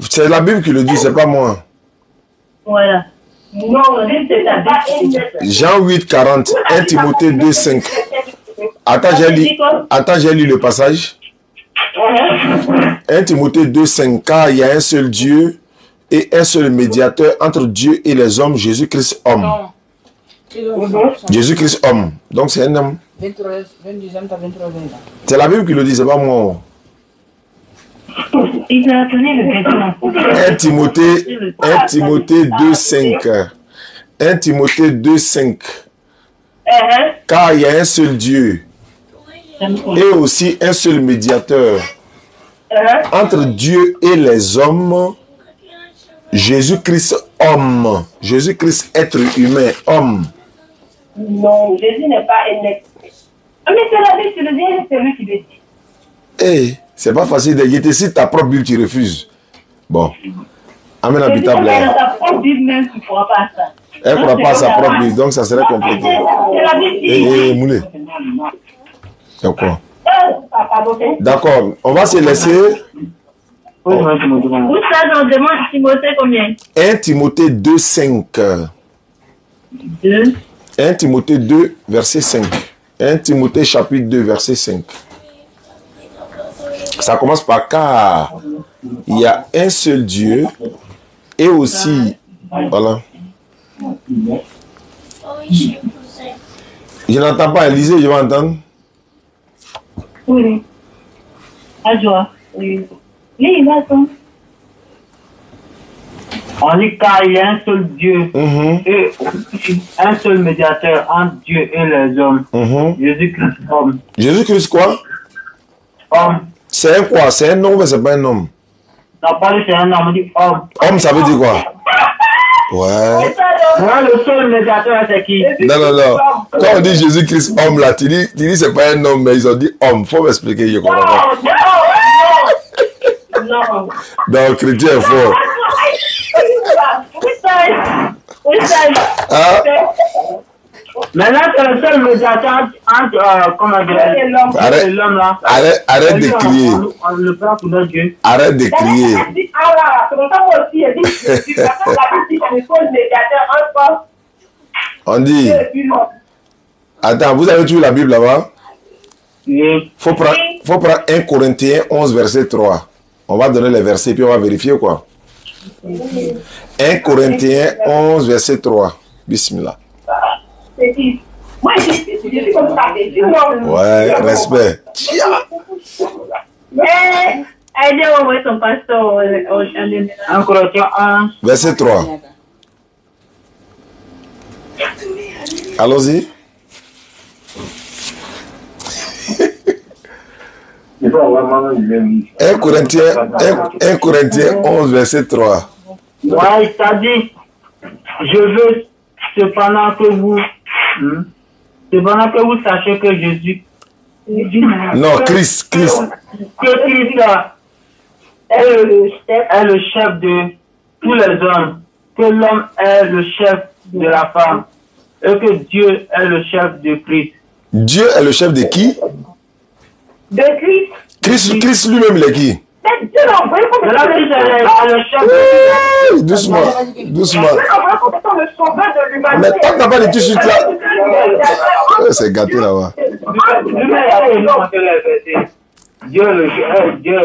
C'est la Bible qui le dit, c'est pas moi. Voilà. Non, c'est pas un être humain. Jean 8, 40, 1 Timothée 2, 5. Attends, j'ai lu le passage. 1 Timothée 2, 5. Car il y a un seul Dieu et un seul médiateur entre Dieu et les hommes, Jésus-Christ homme. Jésus-Christ homme. Donc c'est un homme. 22e, 23. C'est la Bible qui le dit, c'est pas moi. Il t'a donné le verset. 1 Timothée 2,5. 1 Timothée 2,5. Car il y a un seul Dieu et aussi un seul médiateur entre Dieu et les hommes, Jésus-Christ homme. Jésus-Christ être humain, homme. Non, Jésus n'est pas un être. Mais c'est la Bible, tu le dis, c'est lui qui le dit. Eh, c'est pas facile de dire si ta propre Bible tu refuses. Bon. Amène Jésus, habitable. dans ta propre Bible même, tu ne pourras pas ça. Elle ne croit pas à sa propre Bible, donc ça serait compliqué. C'est la Bible. Eh, Moulé. D'accord. D'accord, on va se laisser. Où ça, on demande Timothée combien? 1 Timothée 2,5. 2. 1 Timothée 2, verset 5. 1 Timothée chapitre 2, verset 5. Ça commence par car il y a un seul Dieu et aussi, voilà. Je n'entends pas, Élisée, je vais entendre. Oui. Adjoint. Oui. Oui, il va attendre. On dit car il y a un seul Dieu et un seul médiateur entre Dieu et les hommes. Jésus-Christ homme. Jésus-Christ quoi? Homme. C'est un quoi? C'est un homme ou c'est pas un homme? On n'a pas dit c'est un homme, on dit homme. Homme, ça veut dire quoi? Ouais. Moi, le seul médiateur, c'est qui? Non, non, non. Quand on dit Jésus-Christ homme là, tu dis c'est pas un homme, mais ils ont dit homme. Faut m'expliquer, je comprends pas. Non. Donc, chrétien est fort. Ah, Maintenant, c'est le seul médiateur entre, comment dire, l'homme là. arrête de crier. On le prend pour notre Dieu. Arrête de crier. On dit. Attends, vous avez toujours la Bible là-bas? Oui. Faut prendre 1 Corinthiens 11, verset 3. On va donner les versets puis on va vérifier quoi. 1 Corinthiens 11, verset 3. Bismillah. Ouais, respect. Allez, on voit son pasteur. 1 Corinthiens 1. Verset 3. Allons-y. 1 Corinthiens 11, verset 3. Ouais, il t'a dit, je veux cependant que vous sachiez que Jésus, Non, Christ. que Christ est le chef de tous les hommes, que l'homme est le chef de la femme, et que Dieu est le chef de Christ. Dieu est le chef de qui? De Christ. Christ lui-même, il est qui? Mais Dieu l'a envoyé comme Mais là, Christ est le chef de Hey, doucement. Dieu l'a envoyé comme étant le sauveur de l'humanité. Mais tant que t'as pas de t-shirt là. C'est gâté là-bas. Dieu est le chef de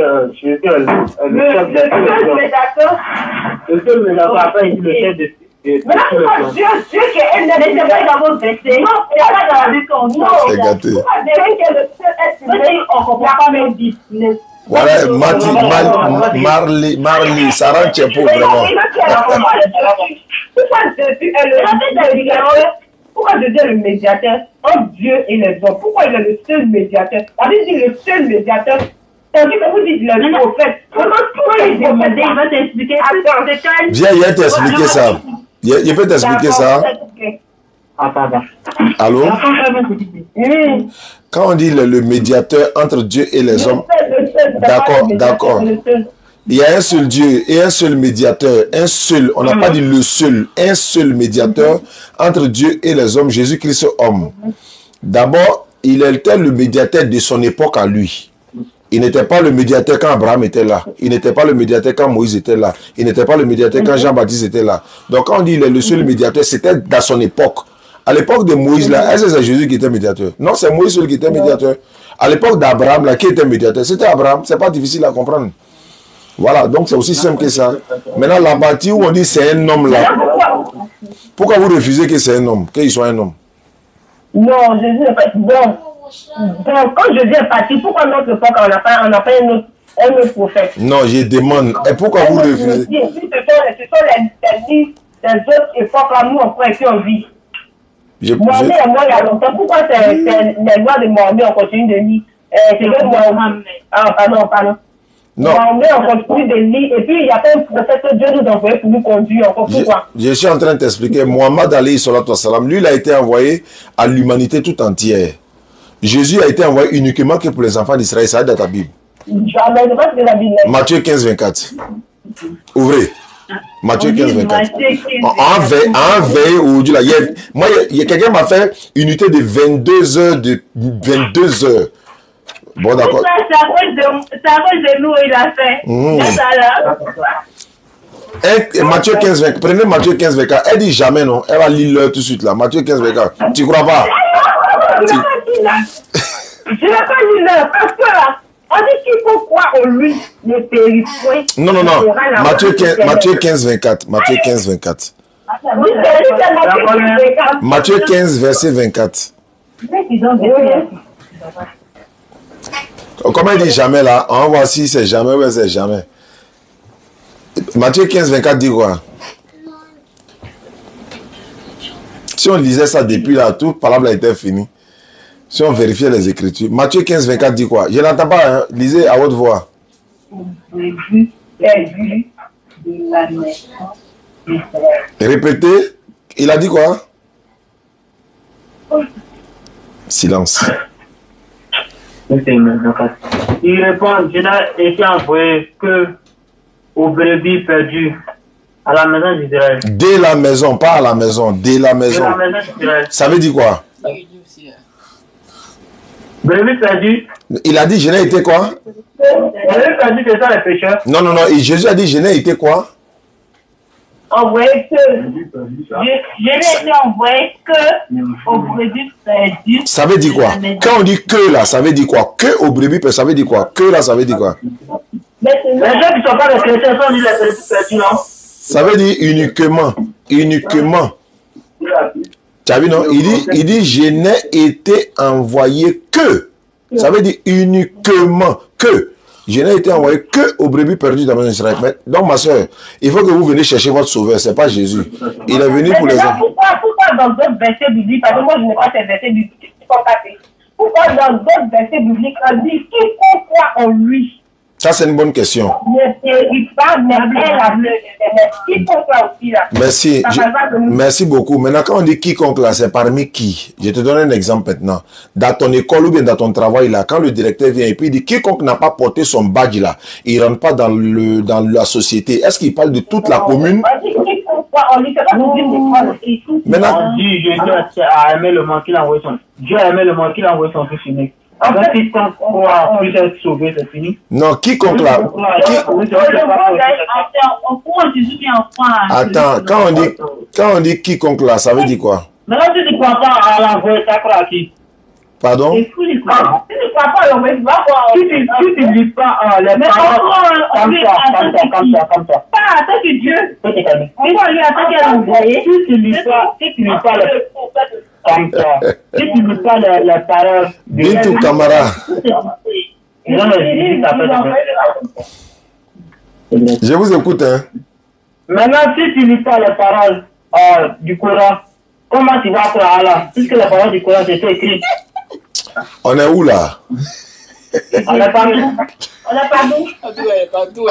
le seul médiateur, après il dit le chef de Mais là, c'est Dieu qui est un des d'abord versé. Non, c'est pas dans la vie qu'on dit. C'est gâté. On comprend pas même dit. Voilà, Marley, ça rend Tchepo vraiment. Pourquoi Jésus est le médiateur entre Dieu et les hommes? Pourquoi il est le seul médiateur? La Bible dit le seul médiateur. Tandis que vous dites le prophète. Pourquoi il va t'expliquer? Viens, il va t'expliquer ça. Il peut t'expliquer ça. Allô? Quand on dit le médiateur entre Dieu et les hommes, d'accord. Il y a un seul Dieu et un seul médiateur, un seul, on n'a pas dit le seul, un seul médiateur entre Dieu et les hommes, Jésus-Christ homme. D'abord, il était le médiateur de son époque à lui. Il n'était pas le médiateur quand Abraham était là. Il n'était pas le médiateur quand Moïse était là. Il n'était pas le médiateur quand Jean-Baptiste était là. Donc quand on dit il est le seul médiateur, c'était dans son époque. À l'époque de Moïse, là, est-ce que c'est Jésus qui était médiateur? Non, c'est Moïse seul qui était médiateur. À l'époque d'Abraham, là, qui était médiateur? C'était Abraham. C'est pas difficile à comprendre. Voilà, donc c'est aussi simple que ça. Maintenant, la partie où on dit c'est un homme là, pourquoi vous refusez que c'est un homme, qu'il soit un homme? Non, Jésus n'est pas... Bon, quand je dis un parti, pourquoi notre époque, on n'a pas un autre prophète? Non, je demande. Et pourquoi vous refusez? Ce sont les autres époques là, nous, on peut être en vie. Mohamed et moi, il y a longtemps. Pourquoi c'est les lois de Mohamed, on continue de lire? C'est que Mohamed... Ah, pardon. Non. Mohamed, on continue de lire. Et puis, il y a pas un prophète que Dieu nous a envoyé pour nous conduire. Pourquoi? Je suis en train de t'expliquer. Mohamed alayhi salatu wassalam, lui, il a été envoyé à l'humanité tout entière. Jésus a été envoyé uniquement que pour les enfants d'Israël. Ça dans ta Bible. Matthieu 15, 24. Ouvrez. Matthieu 15, 24. En veille aujourd'hui, là, quelqu'un m'a fait une unité de 22 heures. Bon, d'accord. C'est à cause de nous, il a fait. Matthieu 15, 24. Prenez Matthieu 15, 24. Elle dit jamais, non. Elle va lire l'heure tout de suite, là. Matthieu 15, 24. Tu crois pas? Je n'ai pas lu l'heure. Parce que là, on dit qu'il faut croire en lui, ne périt point. Non. Matthieu 15, 24. Matthieu 15, 24. Matthieu 15, verset 24. Comment il dit jamais là? On va voir si c'est jamais ou c'est jamais. Matthieu 15, 24 dit quoi? Si on lisait ça depuis là, toute parole était finie. Si on vérifiait les Écritures. Matthieu 15, 24 dit quoi? Je n'entends pas, hein? Lisez à haute voix. Répétez. Il a dit quoi? Silence. Il répond, je n'ai été envoyé que aux brebis perdues à la maison d'Israël. Dès la maison, pas à la maison, dès la maison. De la maison d'Israël. Ça veut dire quoi? Brebis perdues. Il a dit, je n'ai été quoi? Brebis perdues, c'est ça les pécheurs. Non. Et Jésus a dit, je n'ai été quoi? Envoyé que... Je n'ai été envoyé que aux brebis perdues. Ça veut dire quoi? Quand on dit que là, ça veut dire quoi? Que aux brebis perdues, ça veut dire quoi? Que là, ça veut dire quoi? Les gens qui ne sont pas des chrétiens sont dit les brebis perdues, non? Ça veut dire uniquement. Tu as vu, non? Il dit, je n'ai été envoyé que. Ça veut dire uniquement que. Je n'ai été envoyé que aux brebis perdues dans Israël. Donc, ma soeur, il faut que vous veniez chercher votre sauveur. Ce n'est pas Jésus. Il est venu pour les hommes. Pourquoi dans d'autres versets bibliques, parce que moi je n'ai pas ces versets bibliques, pourquoi dans d'autres versets bibliques, on dit quiconque croit en lui? Ça, c'est une bonne question. Ne périt pas, mais quiconque croit aussi là. Merci. Merci beaucoup. Maintenant, quand on dit quiconque là, c'est parmi qui? Je te donne un exemple maintenant. Dans ton école ou bien dans ton travail là, quand le directeur vient et puis il dit quiconque n'a pas porté son badge là, il ne rentre pas dans la société. Est-ce qu'il parle de toute la commune? Maintenant, Dieu a aimé le monde qu'il a envoyé son. Dieu a aimé le monde qu'il a envoyé son fils unique. Donc, quiconque croit puisse être sauvé, c'est fini. Non, quiconque là. Attends, quand on dit quiconque là, ça veut dire quoi? Maintenant, tu ne crois pas à l'envoyé, ça croit à qui? Pardon? Tu ne crois pas à l'envoyé, tu vas croire. Si tu ne lis pas les paroles comme ça. Pas attends que Dieu. Faut te calmer. On va lui attendre qu'elle a envoyé. Si tu ne lis pas comme ça. Si tu ne lis pas les paroles. Bintou Kamara. Je vous écoute, hein. Maintenant, si tu ne lis pas les paroles du Coran, comment tu vas croire là? Puisque les paroles du Coran, c'est écrit. On est où là? On n'est pas où? On n'a pas d'où.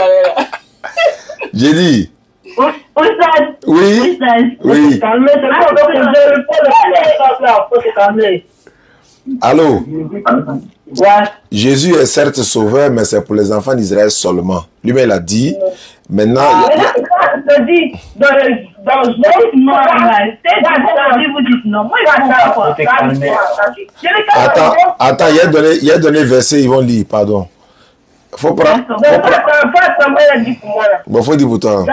J'ai dit. Oui. Oui. Allô? Ouais. Jésus est certes sauveur, mais c'est pour les enfants d'Israël seulement. Lui-même, il a dit. Maintenant, attends, il a donné verset, ils vont lire, pardon. Faut prendre. Bon, faut dire pour toi.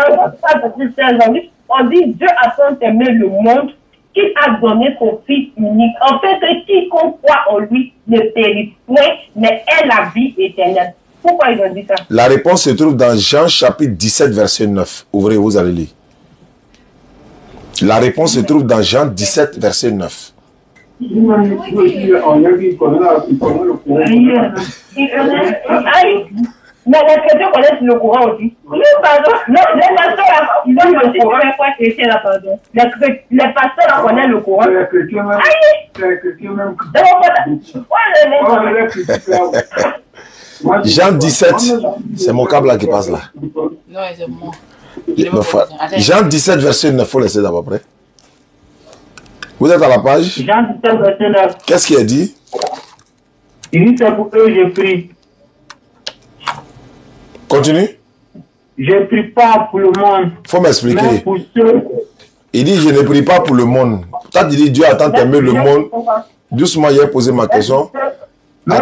On dit Dieu a tant aimé le monde qu'il a donné son Fils unique. En fait, quiconque croit en lui ne périt point, mais ait la vie éternelle. Pourquoi ils ont dit ça? La réponse se trouve dans Jean chapitre 17, verset 9. Ouvrez, vous allez lire. La réponse se trouve dans Jean 17, verset 9. Mais les chrétiens connaissent le courant aussi. Oui, pardon. Non, les pasteurs, ils ont le courant. Les pasteurs connaissent le courant. Les chrétiens même. Jean 17, c'est mon câble là qui passe là. Non, c'est moi. Jean 17, verset 9, il faut laisser d'abord près. Vous êtes à la page? Jean 17, verset 9. Qu'est-ce qu'il a dit? Il dit, c'est pour eux que je prie. Continue. Je ne prie pas pour le monde. Faut m'expliquer. Mais pour ceux... Il dit, je ne prie pas pour le monde. Quand il dit Dieu a tant aimé le monde, doucement, il a posé ma question. Mais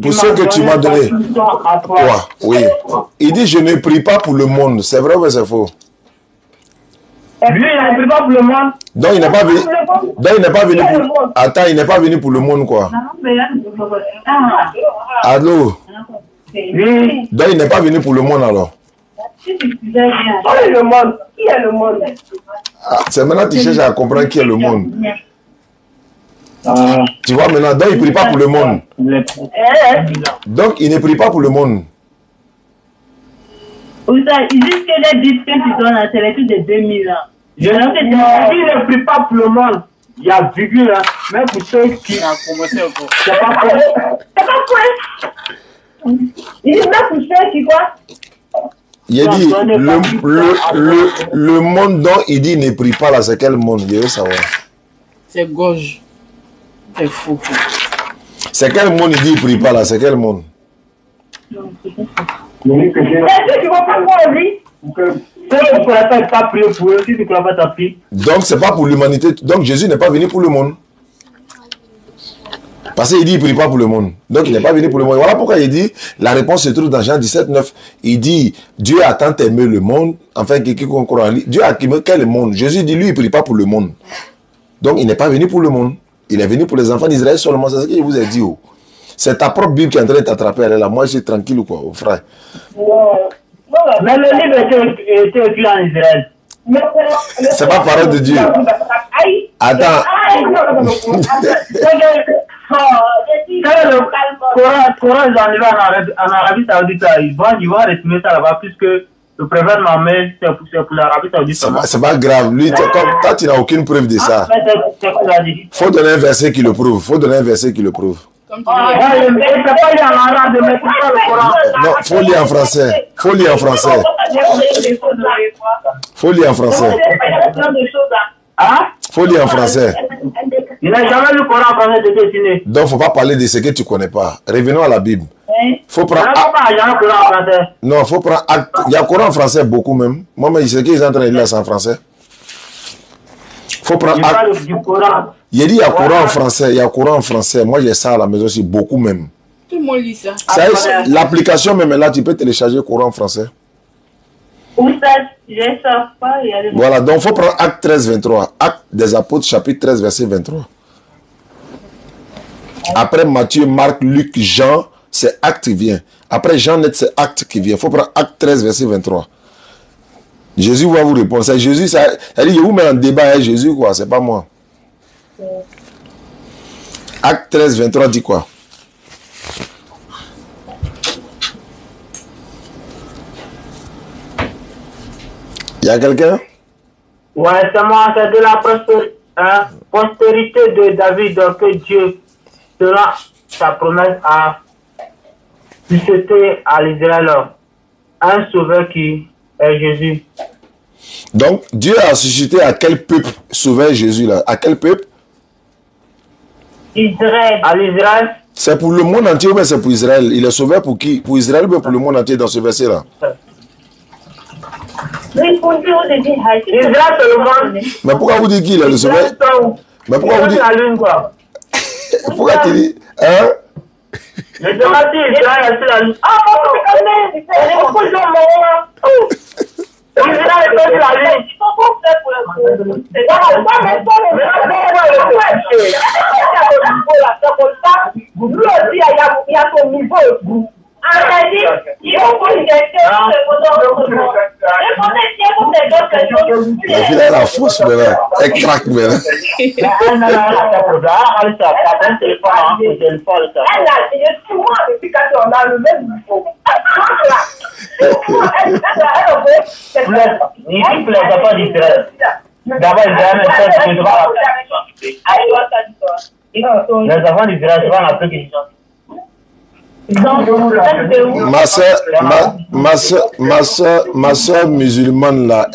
Pour ceux que tu m'as donné. Quoi? Oui. Il dit, je ne prie pas pour le monde. C'est vrai ou c'est faux? Lui, il ne prie pas pour le monde. Donc, il n'est pas venu. Donc, il n'est pas venu pour. Attends, il n'est pas venu pour le monde, quoi. Allô? Oui. Donc, il n'est pas venu pour le monde, alors. Qui est le monde? Qui est le monde? Ah, c'est maintenant que tu cherches à comprendre qui est le monde. Tu vois maintenant, donc il ne prie pas pour le monde. Donc, il ne prie pas pour le monde. Ils disent que les disques qu'ils donnent, c'est les trucs de 2000 ans. Il ne prie pas pour le monde. Il y a virgule, hein. Mais pour ceux qui... C'est pas vrai. C'est pas vrai. Il dit même pour ceux qui quoi? Il a dit, le monde dont il dit ne prie pas là, c'est quel monde? Je veux savoir. C'est gauche. C'est faux. C'est quel monde il dit ne prie pas là? C'est quel monde? C'est ceux qui vont pas pour lui. Ceux qui ne pourraient pas prier pour eux, si tu ne crois pas ta prière. Donc, c'est pas pour l'humanité. Donc, Jésus n'est pas venu pour le monde. Parce qu'il dit il ne prie pas pour le monde. Donc, il n'est pas venu pour le monde. Voilà pourquoi il dit, la réponse se trouve dans Jean 17, 9. Il dit, Dieu a tant aimé le monde, enfin, quiconque croit en lui. Dieu a aimé quel monde? Jésus dit, lui, il ne prie pas pour le monde. Donc, il n'est pas venu pour le monde. Il est venu pour les enfants d'Israël seulement. C'est ce qu'il vous a dit. Oh. C'est ta propre Bible qui est en train de t'attraper. Elle est là. Moi, je suis tranquille ou quoi, oh, frère. Mais le livre était écrit en Israël. C'est pas parole de Dieu. Attends. Quand le Coran est arrivé en Arabie Saoudite, ils vont retourner ça là-bas, puisque le préfet Mohamed, c'est pour l'Arabie Saoudite. C'est pas grave. Lui, toi, tu n'as aucune preuve de ça. Faut donner un verset qui le prouve. Faut donner un verset qui le prouve. Je ne peux pas lire en arabe, mais pas le Coran. Non, faut lire en français. Faut lire en français. Faut lire en français. Hein? Faut lire en français. Il n'a jamais lu le Coran en français de dessiner. Donc, faut pas parler de ce que tu connais pas. Revenons à la Bible. Faut prendre. Non, faut prendre acte. Il y a Coran en français beaucoup même. Moi, mais ce qu'ils sont en train de lire, c'est en français. Faut prendre acte. Il dit il y a Coran en français. Il y a Coran en français. Moi, j'ai ça à la maison aussi, beaucoup même. Tout le monde lit ça. L'application même là, tu peux télécharger Coran en français. Où ça? Je ne sais pas. Voilà, donc il faut prendre Acte 13, 23. Acte des Apôtres, chapitre 13, verset 23. Après Matthieu, Marc, Luc, Jean, c'est Acte qui vient. Après Jean, c'est Acte qui vient. Il faut prendre Acte 13, verset 23. Jésus va vous répondre. C'est Jésus, ça dit, je vous mets en débat avec Jésus, quoi. C'est pas moi. Acte 13, 23 dit quoi? Il y a quelqu'un? Ouais, c'est moi, c'est de la postérité de David que Dieu donnera sa promesse à susciter à l'Israël un sauveur qui est Jésus. Donc, Dieu a suscité à quel peuple sauver Jésus là? À quel peuple? Israël. À l'Israël. C'est pour le monde entier ou bien c'est pour Israël? Il est sauvé pour qui? Pour Israël ou bien pour le monde entier dans ce verset là? Oui, pour dire au début, Israël, c'est le monde. Mais pourquoi vous dites qu'il est le sauveur? Mais pourquoi vous dites? la lune, quoi. Pourquoi tu dis? Hein? Je te dis, Israël, c'est la lune. Ah, c'est beaucoup de gens morts. Israël, c'est la lune. La fille a la force maintenant. Elle craque maintenant. Ma soeur musulmane là,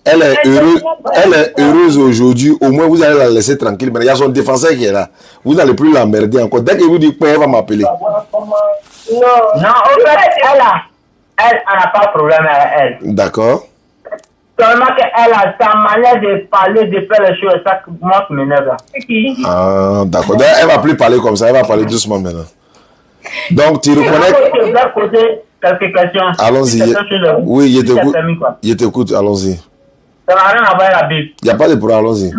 elle est heureuse aujourd'hui. Au moins vous allez la laisser tranquille. Mais il y a son défenseur qui est là. Vous n'allez plus l'emmerder encore. Dès que vous dites elle va m'appeler. Non, en fait, elle n'a pas de problème avec elle. D'accord. Seulement qu'elle a sa manière de parler, de faire les choses, ça moi qui m'énerve. Ah, d'accord. Elle va plus parler comme ça. Elle va parler doucement maintenant. Donc, tu reconnais. Je vais poser quelques questions. Allons-y. Oui, je t'écoute. Allons-y. Ça n'a rien à voir avec la Bible. Il n'y a pas de problème. Allons-y.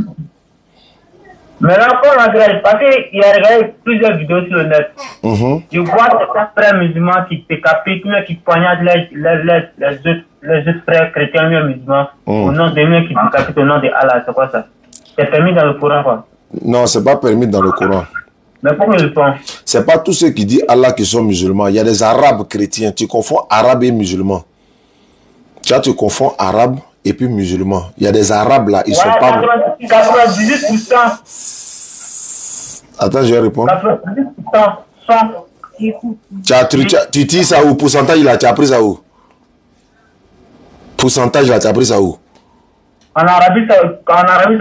Maintenant, quand on regarde, parce qu'il y a regardé plusieurs vidéos sur le net, je vois certains frères musulmans qui décapitent, qui poignardent les autres frères chrétiens musulmans au nom de mieux qui décapitent au nom de Allah. C'est quoi ça? C'est permis dans le Coran, quoi? Non, c'est pas permis dans le Coran. Mais pourquoi ils le font? C'est pas tous ceux qui disent Allah qui sont musulmans. Il y a des arabes chrétiens. Tu confonds arabe et musulman. Tu confonds arabe et puis musulman. Il y a des arabes là, ils sont pas. 98%. Attends, je vais répondre. 98% Tu dis ça où? Pourcentage là, tu as pris ça où? Pourcentage là, tu as pris ça où? En Arabie, ça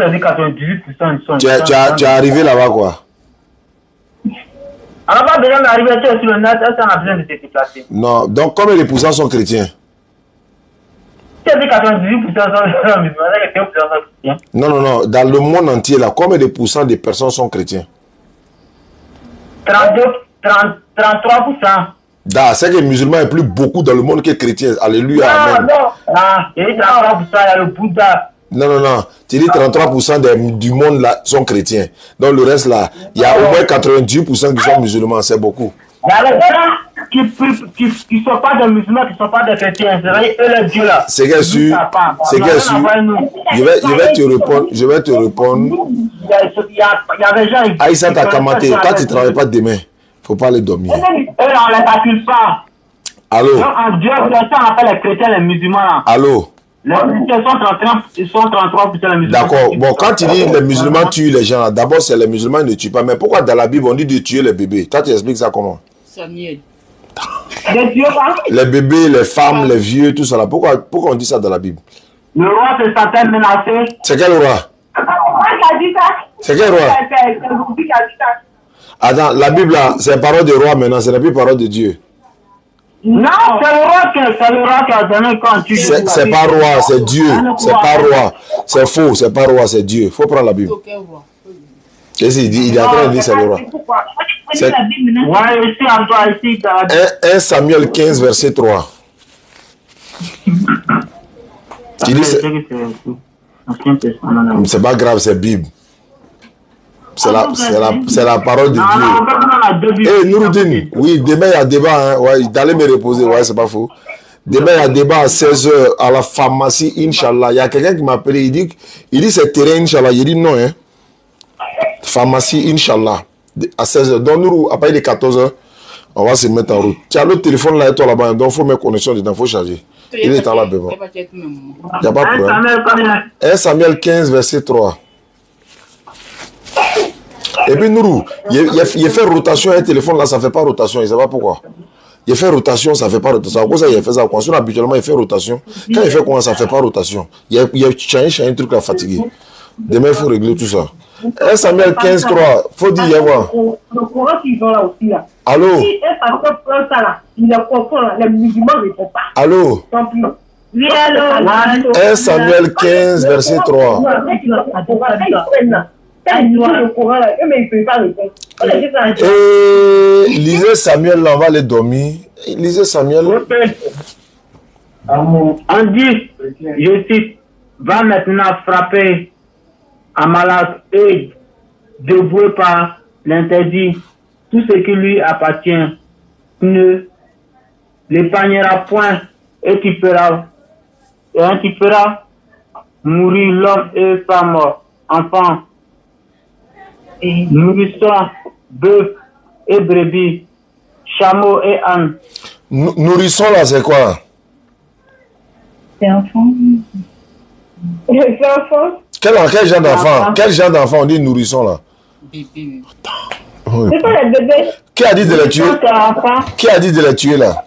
dit 98%. Tu es arrivé là-bas quoi? On n'a pas besoin d'arriver sur le net, on a besoin de se déplacer. Non, donc combien de pourcents sont chrétiens? Tu as dit 98% sont musulmans, Non. Dans le monde entier, là, combien de pourcents des personnes sont chrétiens? 33%. C'est que les musulmans est plus beaucoup dans le monde que les chrétiens. Alléluia. Amen. Non. Il y a 33%, il y a le Bouddha. Non. Tu dis 33% du monde là sont chrétiens. Donc le reste là, il y a au moins 98% qui sont musulmans. C'est beaucoup. Il y a les gens qui ne sont pas des musulmans, qui ne sont pas des chrétiens. C'est vrai, eux les dieux là. C'est bien sûr. C'est bien sûr. Je vais te répondre. Il y a des gens. Aïssa Takamate, toi tu ne travailles pas demain. Il ne faut pas aller dormir. Eux, on ne les calcule pas. Allô? Donc en Dieu, on appelle les chrétiens les musulmans là. Allô? Les chrétiens sont 33% les musulmans. D'accord. Bon, quand tu dis les musulmans tuent les gens, d'abord c'est les musulmans qui ne tuent pas. Mais pourquoi dans la Bible on dit de tuer les bébés? Toi tu expliques ça comment? Samuel. Les bébés, les femmes, les vieux, tout ça là. Pourquoi on dit ça dans la Bible? Le roi se sentait menacé. C'est quel roi? C'est quel roi? Attends, la Bible là, c'est parole de roi maintenant, ce n'est plus parole de Dieu. Non, c'est le roi qui a donné quand tu... C'est pas roi, c'est Dieu. C'est pas roi. C'est faux, c'est pas roi, c'est Dieu. Il faut prendre la Bible. Qu'est-ce qu'il dit? Il est en train de dire c'est le roi. C'est 1 Samuel 15, verset 3. Tu dis c'est pas grave, c'est Bible. C'est la parole de Dieu. Eh, Nouroudine, oui, demain il y a débat. Hein. Ouais, d'aller me reposer, ouais, c'est pas faux. Demain il y a débat à 16h à la pharmacie, Inch'Allah. Il y a quelqu'un qui m'a appelé, il dit c'est terrain, Inch'Allah. Il dit non, hein. Pharmacie, Inch'Allah. À 16h. Donc, nous, à partir de 14h, on va se mettre en route. Tu as le téléphone là et toi là-bas, donc il faut mettre connexion dedans, il faut charger. Il est en là devant. Il n'y a pas de problème. 1 Samuel 15, verset 3. Et puis Nourou, il fait rotation un téléphone là, ça ne fait pas rotation, il ne sait pas pourquoi. Il fait rotation, ça ne fait pas rotation. Pourquoi ça, il fait ça? Quand habituellement, il fait rotation. Quand il fait comment, ça ne fait pas rotation. Il a changé un truc là fatigué. Demain, il faut régler tout ça. 1 Samuel 15, 3. Il faut dire, voir. Le courant qu'ils ont là aussi là. Allô? Si un pasteur prend ça là, il le comprend là, les musulmans ne répondent pas. Allô? Tant pis. Oui, allô? 1 Samuel 15, verset 3. Lisez Samuel, là, on va aller dormir. Lisez Samuel. On dit, je cite, va maintenant frapper Amalek et dévouer par l'interdit tout ce qui lui appartient, pneus, l'épargnera point, et tu feras mourir l'homme et femme, enfant, nourrisson, bœuf et brebis, chameau et âne. Nourrisson là, c'est quoi? C'est enfant. C'est enfant. Quel genre d'enfant? Quel genre d'enfant on dit nourrisson là? Bébé. Oui. C'est pas les bébés. Qui a dit de les tuer? C'est enfant, Qui a dit de les tuer là?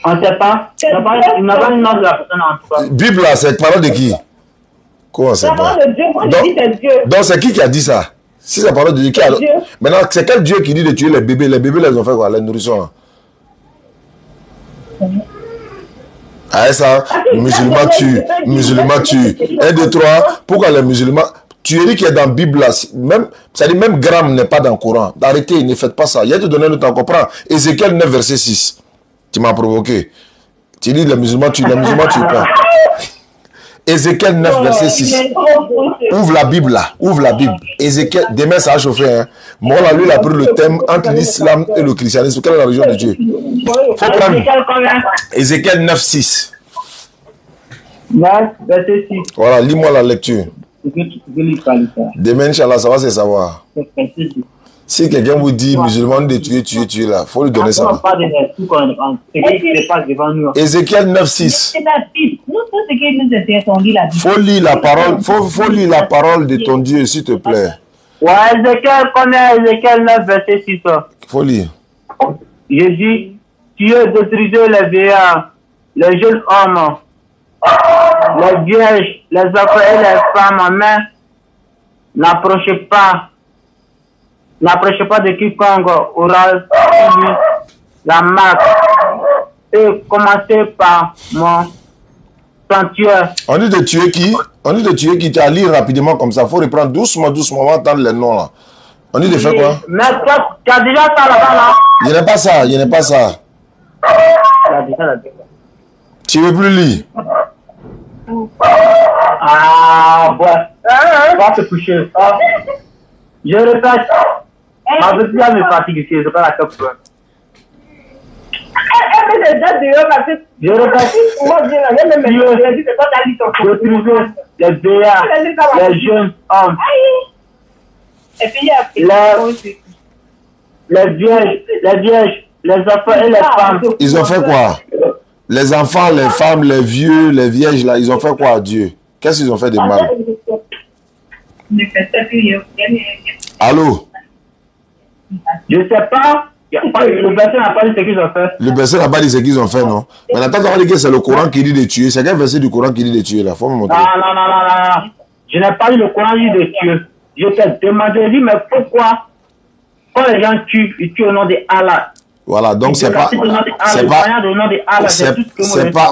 on ne sait pas. Il n'a pas le nom de la personne en tout cas. Bible là, c'est parole de qui? Comment c'est La pas? parole de Dieu, moi je dis c'est Dieu. Donc c'est qui a dit ça? Si c'est parole de Dieu, qui a... C'est Dieu. Maintenant, c'est quel Dieu qui dit de tuer les bébés? Les bébés les ont fait quoi? Les nourrissons là? Ah ça, musulmans tuent, musulmans tuent. 1, 2, 3, pourquoi les musulmans? Tuerie qui est dans la Bible là, même, ça dit même gramme n'est pas dans le Coran. Arrêtez, ne faites pas ça. Il y a te donner le temps, comprends. Ézéchiel 9, verset 6. Tu m'as provoqué. Tu dis les musulmans tuent pas. Ézéchiel 9, verset 6. Ouvre la Bible là, ouvre la Bible. Ézéchiel, demain ça a chauffé. Hein. Moi là, lui, il a pris le thème entre l'islam et le christianisme. Quelle est la religion de Dieu? Faut prendre Ézéchiel 9, 6. 9, verset 6. Voilà, lis-moi la lecture. Demain, Inch'Allah, ça va se savoir. Si quelqu'un vous dit musulman de tuer là, faut lui donner ça. Ézéchiel 9, 6. C'est la Bible. Nous, tout ce qui nous intéresse, on lit la Bible. Faut lire la parole, faut lire la parole de ton Dieu, s'il te plaît. Ouais, Ézéchiel, combien? Ézéchiel 9, verset 6. Faut lire. J'ai dit, tu détruisez les vieillards, les jeunes hommes, les vierges, les enfants et les femmes, mais n'approchez pas de quiconque aura suivi la marque et commencez par mon sanctuaire. On dit de tuer qui? On dit de tuer qui? Tu as lire rapidement comme ça. Faut reprendre doucement, on va entendre les noms là. On dit de faire quoi? Mais toi, tu as déjà ça là-bas là? Il n'est pas ça, il n'est pas ça. Tu as déjà là-bas. Tu veux plus lire? Ah, ouais. Va te coucher. Je répète. Ma petite me fatigue ici, c'est pas la top. Elle fait des dates de parce que Je répète. moi je viens là, même je dis c'est pas ta liste. Je trouve les vieillards, les jeunes hommes, Et puis il y a les vierges, les enfants et les femmes. Ils ont fait quoi? Les enfants, les femmes, les vieux, les vierges là, ils ont fait quoi à Dieu? Qu'est-ce qu'ils ont fait de mal? Allô? Je sais pas. Le verset n'a pas dit ce qu'ils ont fait. Le verset n'a pas dit ce qu'ils ont fait, non? Mais attends, on dit que c'est le Coran qui dit de tuer. C'est quel verset du Coran qui dit de tuer là? Faut me montrer. Non. Je n'ai pas dit le Coran dit de tuer. Je t'ai demandé, mais pourquoi quand les gens tuent, ils tuent au nom de Allah? Voilà, donc c'est pas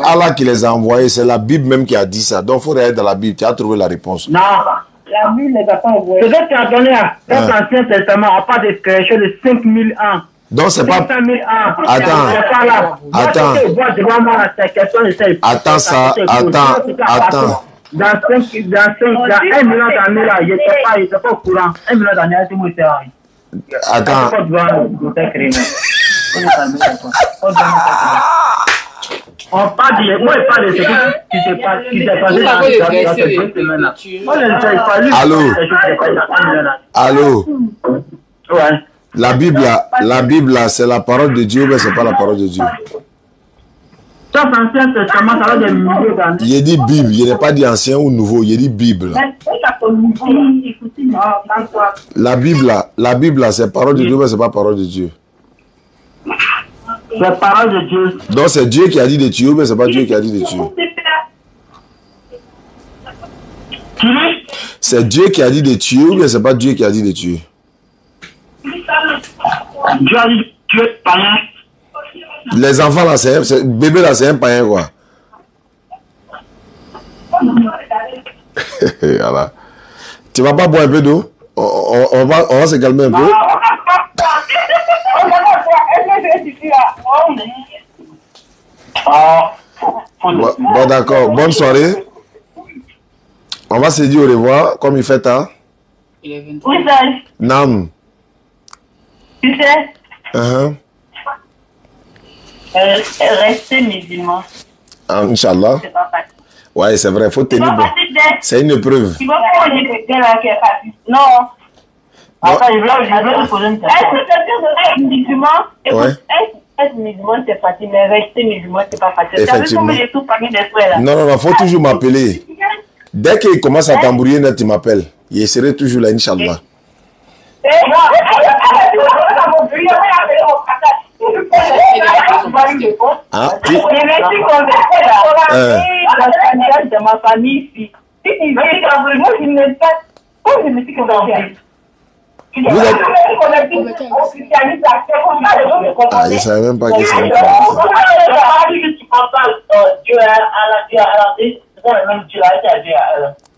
Allah qui les a envoyés, c'est la Bible même qui a dit ça. Donc il faut regarder dans la Bible, tu as trouvé la réponse. Non. la Bible les a pas envoyés. Ce que tu as donné à l'Ancien Testament n'a pas de création de 5000 ans. Donc c'est pas... 5000 ans. Attends. Attends ça, attends. Dans 1 million d'années là, il n'était pas au courant. 1 million d'années, tout le monde était en... Attends. On parle de moi, je parle de ce qui s'est passé dans cette semaine-là. Allô? Ouais. La Bible là, c'est la parole de Dieu, mais c'est pas la parole de Dieu. Ça, c'est Ancien Testament, ça va des milliers d'années. Il dit Bible, il n'est pas dit ancien ou nouveau, il dit Bible. La Bible là, c'est parole de Dieu, mais c'est pas parole de Dieu. C'est parole de Dieu. Donc c'est Dieu qui a dit de tuer, mais c'est pas Dieu qui a dit de tuer. C'est Dieu qui a dit de tuer, mais c'est pas Dieu qui a dit de tuer. Dieu a dit de tuer païen. Les enfants là, c'est bébé là, c'est un païen quoi. Voilà. Tu vas pas boire un peu d'eau? On va se calmer un peu. Bon d'accord, bonne soirée. On va se dire au revoir, comme il fait tard. Il est 23. Oui, ça. Nam. Tu sais? Rester musulman. Ah, Inch'Allah. C'est pas facile. Ouais, c'est vrai, il faut tenir bon. C'est une épreuve. Tu vas pas dire que quelqu'un là qui est facile. Non. Attends, je vais te poser une question. Est-ce que quelqu'un de être musulman, écoute, être musulman c'est facile, mais rester musulman c'est pas facile. Effectivement. Tu as vu comme tout parmi des frères là. Non, il faut toujours m'appeler. Dès qu'il commence à t'embrouiller, tu m'appelles. Je serai toujours là, Inch'Allah. Ah, de ma famille ici. Si tu veux, moi je ne sais pas. Pourquoi je me suis convertie? Vous êtes... Ah, je ne savais même pas que c'est un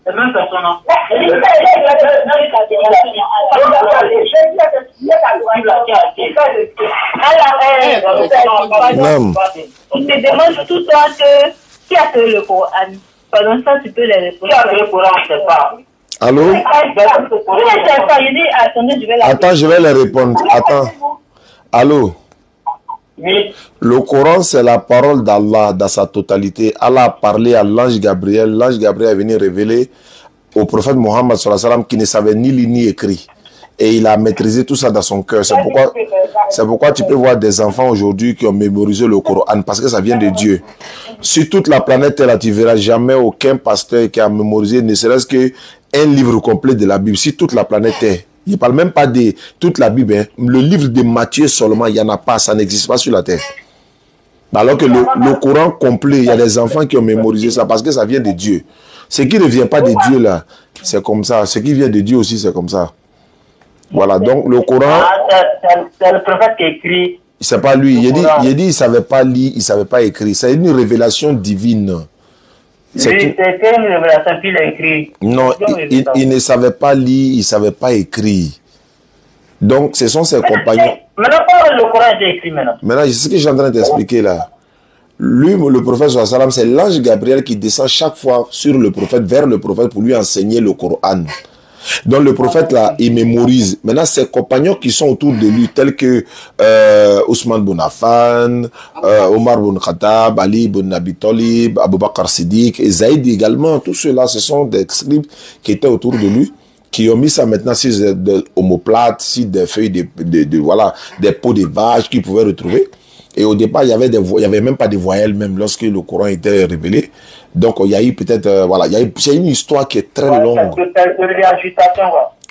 c'est même personne. Il te demande tout le temps qui a créé le Coran. Pendant ça, tu peux les répondre. Qui a créé le Coran, je ne sais pas. Allô? Attends, je vais les répondre. Attends. Allô? Oui. Le Coran, c'est la parole d'Allah dans sa totalité. Allah a parlé à l'ange Gabriel. L'ange Gabriel est venu révéler au prophète Mohammed sallallahu alayhi wa sallam qui ne savait ni lire ni écrire. Et il a maîtrisé tout ça dans son cœur. C'est pourquoi tu peux voir des enfants aujourd'hui qui ont mémorisé le Coran parce que ça vient de Dieu. Sur toute la planète Terre, tu ne verras jamais aucun pasteur qui a mémorisé ne serait-ce qu'un livre complet de la Bible. Sur toute la planète Terre. Il ne parle même pas de toute la Bible. Hein. Le livre de Matthieu seulement, il n'y en a pas. Ça n'existe pas sur la terre. Alors que le Coran complet, il y a des enfants qui ont mémorisé ça parce que ça vient de Dieu. Ce qui ne vient pas de Dieu là, c'est comme ça. Ce qui vient de Dieu aussi, c'est comme ça. Voilà, donc le Coran... c'est le prophète qui écrit. C'est pas lui. Il dit il ne savait pas lire, il ne savait pas écrire. C'est une révélation divine. C'était une révélation qu'il a écrit. Non, il ne savait pas lire, il ne savait pas écrire. Donc, ce sont ses compagnons. Maintenant, le Coran a été écrit maintenant. Maintenant, c'est ce que je suis en train d'expliquer là. Lui, le prophète, c'est l'ange Gabriel qui descend chaque fois sur le prophète, vers le prophète pour lui enseigner le Coran. Donc le prophète là, il mémorise. Maintenant, ses compagnons qui sont autour de lui, tels que Ousmane Ibn Affan, Omar Ibn Khattab, Ali Ibn Abi Talib, Abu Bakr Siddiq, et Zaïd également, tous ceux-là, ce sont des scribes qui étaient autour de lui, qui ont mis ça maintenant sur des omoplates, sur des feuilles voilà, des peaux de vaches qu'ils pouvaient retrouver. Et au départ, il y avait même pas de voyelles même lorsque le Coran était révélé. Donc il y a eu peut-être voilà, c'est une histoire qui est très longue.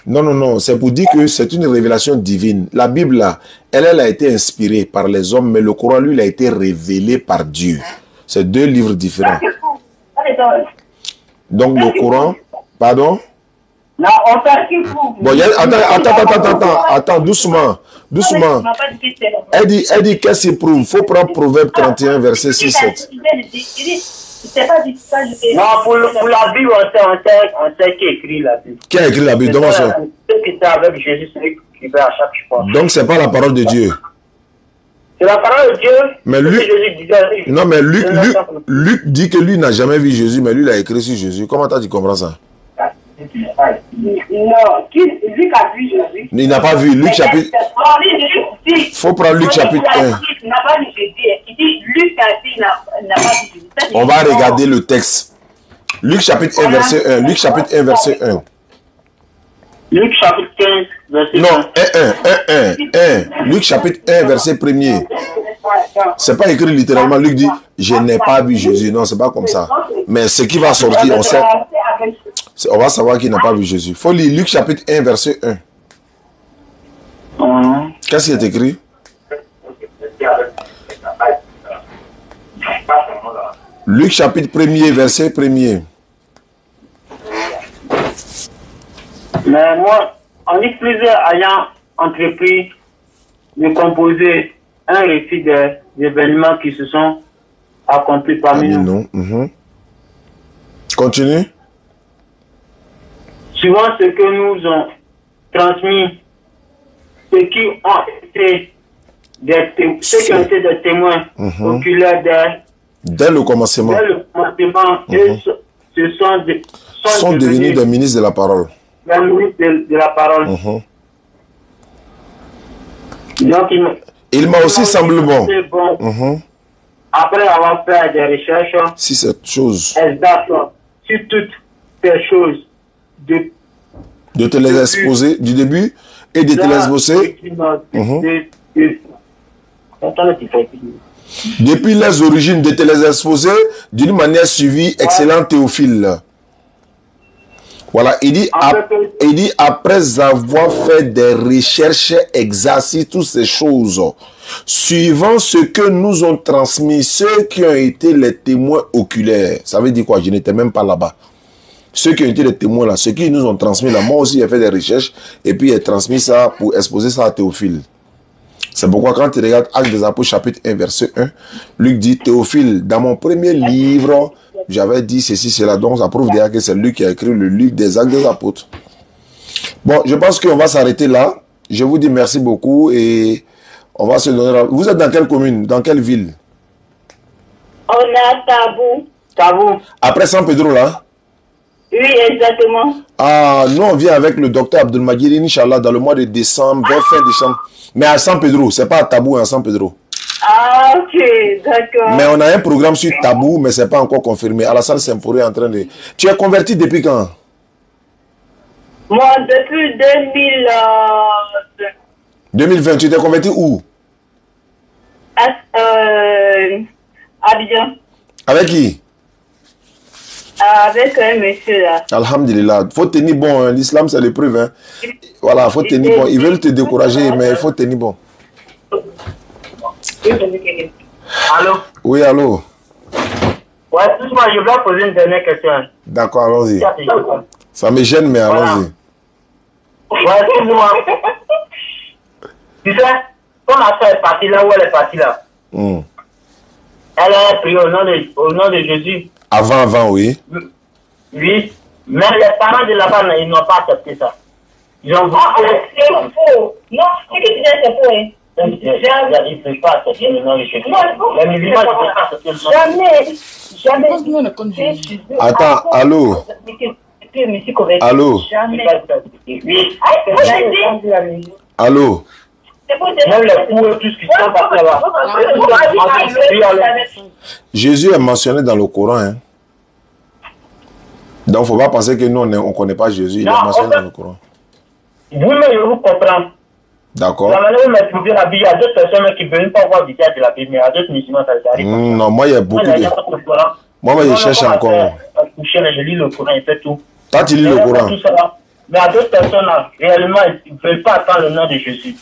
Non, c'est pour dire que c'est une révélation divine. La Bible là, elle a été inspirée par les hommes, mais le Coran lui il a été révélé par Dieu. C'est deux livres différents. Donc le Coran, pardon? Non, on s'arrive pour vous. Bon, attends, doucement. Elle dit qu'est-ce qu'il prouve? Il faut prendre Proverbe 31, verset 6-7. Non, pour la Bible, on sait qui écrit la Bible. Qui a écrit la Bible? Donc, ceux qui étaient avec Jésus, celui qui va à chaque fois. Donc, c'est pas la parole de Dieu. C'est la parole de Dieu. Mais non, mais Luc dit que lui n'a jamais vu Jésus, mais lui, il a écrit sur Jésus. Comment tu comprends ça? Non, Luc a vu Jésus. Il n'a pas vu. Luc chapitre... Il faut prendre Luc chapitre 1. Il n'a pas vu Jésus. Il dit Luc a dit il n'a pas vu Jésus. On va regarder le texte. Luc chapitre 1, verset 1. Luc chapitre 1, verset 1. Luc chapitre 15, verset 1. Non, 1. Luc chapitre 1, verset 1er. C'est pas écrit littéralement. Luc dit, je n'ai pas vu Jésus. Non, c'est pas comme ça. Mais ce qui va sortir, on sait... On va savoir qu'il n'a pas vu Jésus. Il faut lire Luc chapitre 1, verset 1. Qu'est-ce qui est écrit? Luc chapitre 1er, verset 1er. Mais moi, on dit plusieurs ayant entrepris de composer un récit des événements qui se sont accomplis parmi nous. Continue. Suivant ce que nous ont transmis, ceux qui ont été des témoins oculaires dès le commencement. Et sont devenus des ministres de la parole. Des ministres de la parole. Donc, il m'a aussi semblé bon. après avoir fait des recherches, si cette chose, exactes sur toutes ces choses, de te les exposer du début et de te les exposer depuis les origines, de te les exposer d'une manière suivie, excellent Théophile. Voilà, il dit après avoir fait des recherches exactes sur toutes ces choses, suivant ce que nous ont transmis ceux qui ont été les témoins oculaires. Ça veut dire quoi? Je n'étais même pas là-bas. Ceux qui ont été les témoins là, ceux qui nous ont transmis là, moi aussi j'ai fait des recherches et puis j'ai transmis ça pour exposer ça à Théophile. C'est pourquoi quand tu regardes Actes des Apôtres chapitre 1 verset 1, Luc dit Théophile, dans mon premier livre, j'avais dit ceci, cela, donc ça prouve déjà que c'est lui qui a écrit le livre des Actes des Apôtres. Bon, je pense qu'on va s'arrêter là. Je vous dis merci beaucoup et on va se donner... Vous êtes dans quelle commune? Dans quelle ville? On a Tabou. Tabou. Après San Pedro là? Oui, exactement. Ah, nous on vient avec le docteur Abdelmagir, Inch'Allah, dans le mois de décembre, vers fin décembre. Mais à San Pedro, c'est pas à Tabou, à San Pedro. Ah, ok, d'accord. Mais on a un programme sur Tabou, mais c'est pas encore confirmé. Alassane Sempori est en train de... Tu es converti depuis quand? Moi, depuis 2020, tu t'es converti où? Abidjan. Avec qui? Avec un monsieur là. Alhamdulillah. Faut tenir bon, hein. L'islam c'est l'épreuve. Hein. Voilà, faut tenir bon. Ils veulent te décourager, mais il faut tenir bon. Allô? Oui, allô? Ouais, excuse-moi, je vais poser une dernière question. D'accord, allons-y. Ça me gêne, mais allons-y. Ouais, excuse-moi. Tu sais, quand ma soeur est partie là où elle est partie là, elle a prié au nom de Jésus. Avant, oui. Oui, mais les parents de là-bas, ils n'ont pas accepté ça. Ils ont voulu... c'est faux. Non, ce que tu dis, c'est faux. Hein. Ils ne peuvent pas accepter le nom de Jésus. Les musulmans ne peuvent pas accepter le nom. Jamais. Attends, allô? Allô? Allô? Même les fous, tout ce qui sont passés là. Jésus est mentionné dans le Coran. Hein? Donc, il ne faut pas penser que nous, on ne connaît pas Jésus. Il est mentionné dans le Coran. Vous-même, je vous comprends. D'accord. La manière où vous trouvez la Bible, il y a d'autres personnes qui ne veulent pas voir du théâtre de la Bible, mais il y a d'autres musulmans, ça arrive. Non, moi, il y a beaucoup de... Moi, je cherche encore. Je lis le Coran, il fait tout. Toi, tu lis le Coran. Mais il y a d'autres personnes, réellement, ils ne veulent pas attendre le nom de Jésus.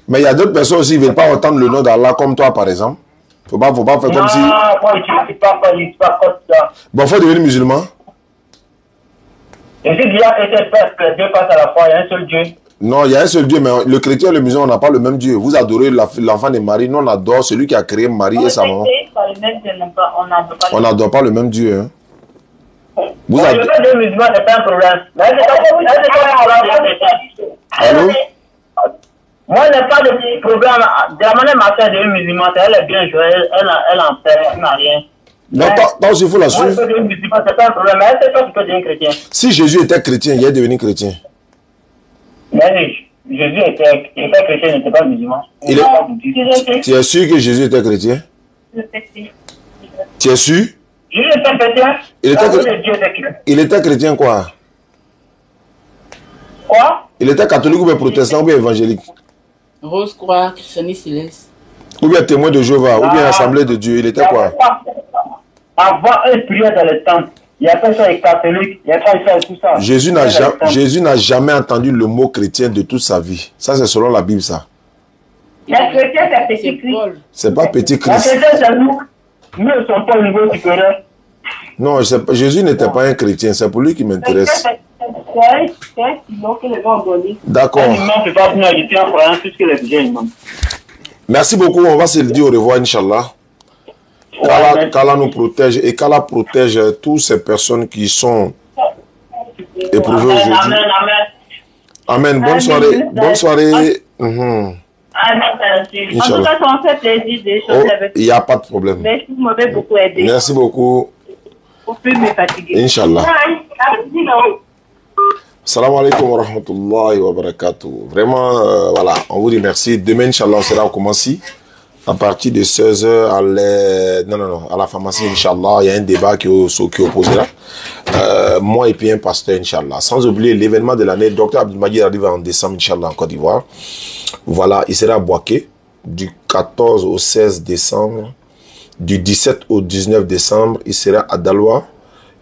Mais il y a d'autres personnes aussi qui ne veulent pas entendre le nom d'Allah comme toi, par exemple. Faut pas faire comme si... Non, moi, je ne suis pas comme ça. Bon, il faut devenir musulman. Et si Dieu a été fait, Dieu passe à la foi, il y a un seul Dieu. Non, il y a un seul Dieu, mais le chrétien et le musulman, on n'a pas le même Dieu. Vous adorez l'enfant de Marie, nous on adore celui qui a créé Marie et sa maman. On n'adore pas le même Dieu. Hein. Vous Le fait de musulman, c'est pas un problème. Allô? Moi, je n'ai pas de problème. De la manière ma soeur est musulmane, elle est bien jouée, elle en fait, elle n'a rien. Non, toi aussi, il faut la suivre. Moi, je musulman, c'est pas un problème. Mais elle sait pas ce que devient chrétien. Si Jésus était chrétien, il est devenu chrétien. Mais Jésus était chrétien, il n'était pas musulman. Tu es sûr que Jésus était chrétien? Tu es sûr? Jésus était chrétien. Il était chrétien quoi? Quoi? Il était catholique ou bien protestant ou bien évangélique? Rose Croix, Christianisme Céleste. Ou bien témoin de Jéhovah, ou bien assemblée de Dieu. Il était quoi? Avant, elle priait dans le temple. Il y a personne qui est catholique, il y a personne tout ça. Jésus n'a jamais entendu le mot chrétien de toute sa vie. Ça, c'est selon la Bible, ça. Les chrétiens, c'est petit Christ. C'est pas petit Les Christ. chrétiens, c'est nous. Nous ne sommes pas au niveau supérieur. Non, Jésus n'était pas un chrétien. C'est pour lui qui m'intéresse. D'accord. Merci beaucoup. On va se le dire au revoir, Inch'Allah. Qu'Allah nous protège et qu'Allah protège toutes ces personnes qui sont éprouvées aujourd'hui. Amen, amen. Bonne soirée. Bonne soirée. En tout cas, ça m'a fait plaisir d'échanger avec vous. Il n'y a pas de problème. Merci, vous m'avez beaucoup aidé. Merci beaucoup. Vous pouvez me fatiguer. Inch'Allah. Salam alaikum wa rahmatullahi wa barakatuh. Vraiment, voilà, on vous remercie. Demain, Inch'Allah, on sera au Commenci À partir de 16h, à la pharmacie, Inch'Allah, il y a un débat qui est opposé là. Moi et puis un pasteur, Inch'Allah. Sans oublier l'événement de l'année, Dr Abdelmajid arrive en décembre, Inch'Allah, en Côte d'Ivoire. Voilà, il sera à Boaké, du 14 au 16 décembre. Du 17 au 19 décembre, il sera à Daloa.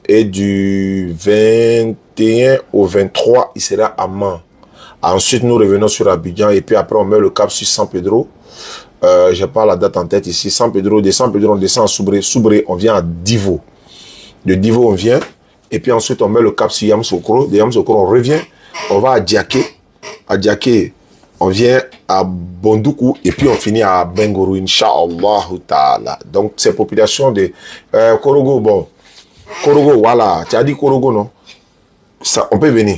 Et du 21 au 23, il sera à Man. Ensuite, nous revenons sur Abidjan. Et puis après, on met le cap sur San Pedro. Je n'ai pas la date en tête ici. San Pedro, de San Pedro, on descend à Soubré. Soubré, on vient à Divo. De Divo, on vient. Et puis ensuite, on met le cap sur Yamoussoukro. De Yamoussoukro, on revient. On va à Diaké. À Diaké, on vient à Bondoukou. Et puis on finit à Bengourou, Inch'Allah ta'ala. Donc, ces populations de Korogo, bon. Korogo, voilà. Tu as dit Korogo, non? Ça, on peut venir.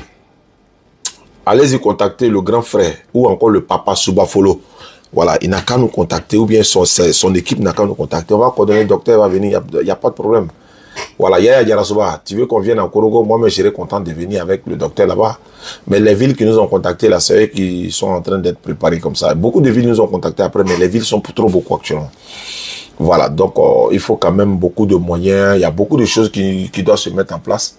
Allez-y contacter le grand frère ou encore le papa Subafolo. Voilà, il n'a qu'à nous contacter ou bien son équipe n'a qu'à nous contacter. On va coordonner, le docteur va venir, il n'y a pas de problème. Voilà, Yaya Diarasuba, tu veux qu'on vienne en Korogo? Moi, je serais content de venir avec le docteur là-bas. Mais les villes qui nous ont contactés, là, c'est eux qui sont en train d'être préparés comme ça. Beaucoup de villes nous ont contactés après, mais les villes sont trop beaucoup actuellement. Voilà, donc il faut quand même beaucoup de moyens. Il y a beaucoup de choses qui doivent se mettre en place.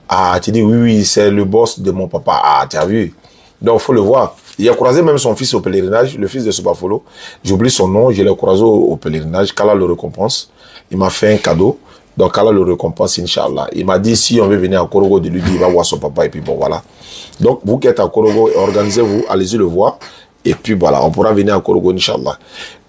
Ah, tu dis, oui, c'est le boss de mon papa. Ah, tu as vu? Donc, il faut le voir. Il a croisé même son fils au pèlerinage, le fils de Subafolo. J'oublie son nom, je l'ai croisé au pèlerinage. Kala le récompense. Il m'a fait un cadeau. Donc, Kala le récompense, Inch'Allah. Il m'a dit, si on veut venir à Korogo, de lui dire, il va voir son papa. Et puis, bon, voilà. Donc, vous qui êtes à Korogo, organisez-vous, allez-y le voir. Et puis, voilà, on pourra venir à Korogo, Inch'Allah.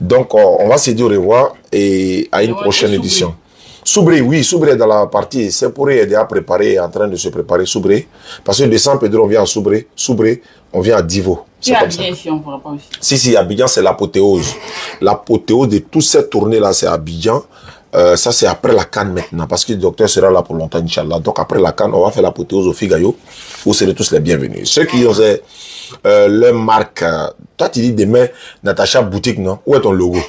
Donc, on va se dire au revoir et à une prochaine édition. Soubré, oui, Soubré dans la partie. C'est pour est déjà préparé, en train de se préparer, Soubré. Parce que de San Pedro, on vient à Soubré. Soubré, on vient à Divo. C'est comme ça. Ici, on pourra pas aussi. Si, Abidjan, c'est l'apothéose. L'apothéose de toute cette tournée-là, c'est Abidjan. Ça, c'est après la Cannes maintenant. Parce que le docteur sera là pour longtemps, Inch'Allah. Donc, après la Cannes, on va faire l'apothéose au Figayo. Vous serez tous les bienvenus. Ceux qui ont leur marque. Toi, tu dis demain, Natacha Boutique, non? Où est ton logo?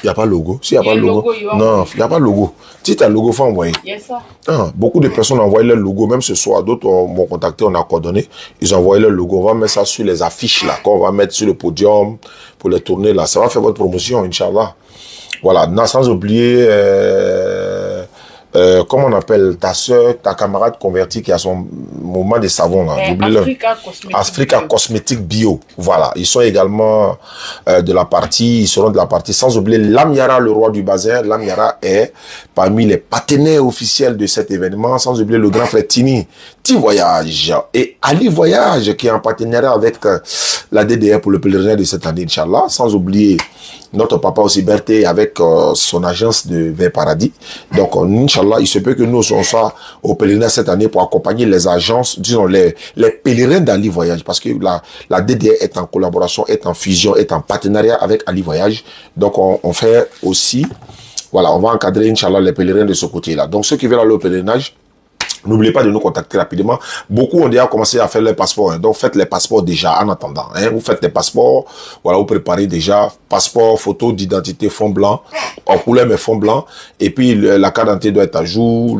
Il n'y a pas de logo. S'il n'y a pas de logo. Non, il n'y a pas de logo. Si tu as le logo, il faut envoyer. Yes, ça. Beaucoup de personnes ont envoyé leur logo, même ce soir. D'autres m'ont contacté, on a coordonné. Ils ont envoyé leur logo. On va mettre ça sur les affiches là, qu'on va mettre sur le podium pour les tourner là. Ça va faire votre promotion, Inch'Allah. Voilà. Non, sans oublier, comment on appelle ta soeur, ta camarade convertie qui a son moment de savon là. Africa Cosmétique Bio. Voilà. Ils sont également ils seront de la partie. Sans oublier Lamyara, le roi du bazin. Lamyara est parmi les partenaires officiels de cet événement. Sans oublier le grand frère Tini. Voyage. Et Ali Voyage qui est en partenariat avec la DDR pour le pèlerinage de cette année, Inch'Allah. Sans oublier notre papa aussi Berthé avec son agence de Vers Paradis. Donc, Inch'Allah, il se peut que nous soyons au pèlerinage cette année pour accompagner les agences, disons les pèlerins d'Ali Voyage. Parce que la DDR est en collaboration, est en fusion, est en partenariat avec Ali Voyage. Donc, on fait aussi, voilà, on va encadrer, Inch'Allah, les pèlerins de ce côté-là. Donc, ceux qui veulent aller au pèlerinage, n'oubliez pas de nous contacter rapidement. Beaucoup ont déjà commencé à faire les passeports. Hein. Donc, faites les passeports déjà en attendant. Hein. Vous faites les passeports. Voilà, vous préparez déjà. Passeport, photo d'identité, fond blanc. En couleur, mais fond blanc. Et puis, la carte d'identité doit être à jour.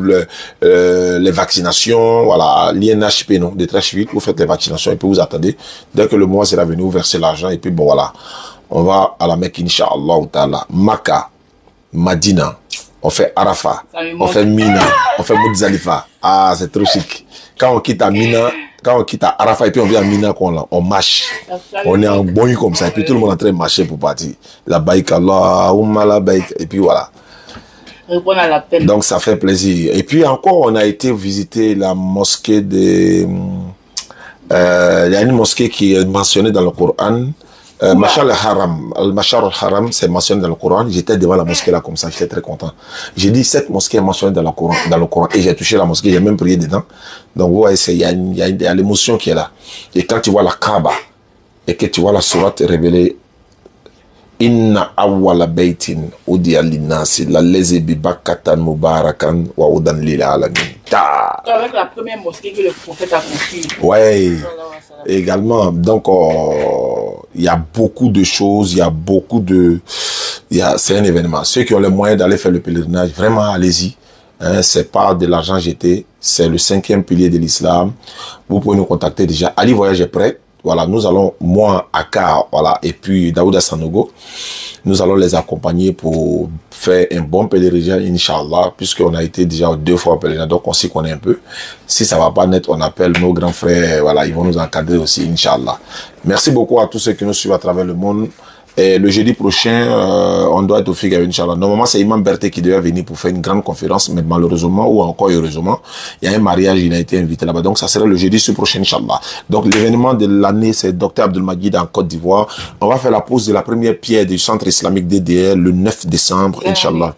Les vaccinations. Voilà, l'INHP, non, des très vite. Vous faites les vaccinations et puis vous attendez. Dès que le mois sera venu, vous versez l'argent. Et puis, bon, voilà. On va à la Mecque, Inch'Allah, ta'ala. Maka, Madina. On fait Arafat, on fait Mina, on fait Moudzalifa. Ah, c'est trop chic. Quand on quitte à Mina, quand on quitte à Arafat et puis on vient à Mina, on marche. On est en bon comme ça. Et puis tout le monde est en train de marcher pour partir. La baïk Allah, la baïk. Et puis voilà. Répondre à l'appel. Donc ça fait plaisir. Et puis encore, on a été visiter la mosquée de... il y a une mosquée qui est mentionnée dans le Coran. Mashar al-Haram, c'est mentionné dans le Coran. J'étais devant la mosquée là comme ça, j'étais très content. J'ai dit cette mosquée est mentionnée dans le Coran et j'ai touché la mosquée, j'ai même prié dedans. Donc vous voyez, il y a l'émotion qui est là. Et quand tu vois la Kaaba et que tu vois la sourate révélée, Inna awwala baytin udiya linnasi lalezi bi bakkatan mubarakan wa udan lil alamin. Avec la première mosquée que le prophète a construite. Ouais. Également, donc il y a beaucoup de choses, c'est un événement. Ceux qui ont les moyens d'aller faire le pèlerinage, vraiment allez-y. Hein, c'est pas de l'argent jeté, c'est le 5e pilier de l'islam. Vous pouvez nous contacter déjà. Ali Voyage est prêt. voilà, nous allons, moi, Aka, voilà, et puis Daouda Sanogo, nous allons les accompagner pour faire un bon pèlerinage, Inch'Allah, puisqu'on a été déjà 2 fois au pèlerinage, donc on s'y connaît un peu. Si ça va pas net, on appelle nos grands frères, voilà, ils vont nous encadrer aussi, Inch'Allah. Merci beaucoup à tous ceux qui nous suivent à travers le monde. Et le jeudi prochain, on doit être au Figa, Inch'Allah. Normalement, c'est Imam Berté qui devait venir pour faire une grande conférence, mais malheureusement, ou encore heureusement, il y a un mariage, il a été invité là-bas. Donc, ça sera le jeudi ce prochain, Inch'Allah. Donc, l'événement de l'année, c'est Dr Abdelmajid en Côte d'Ivoire. On va faire la pose de la première pierre du centre islamique DDR le 9 décembre, Inch'Allah.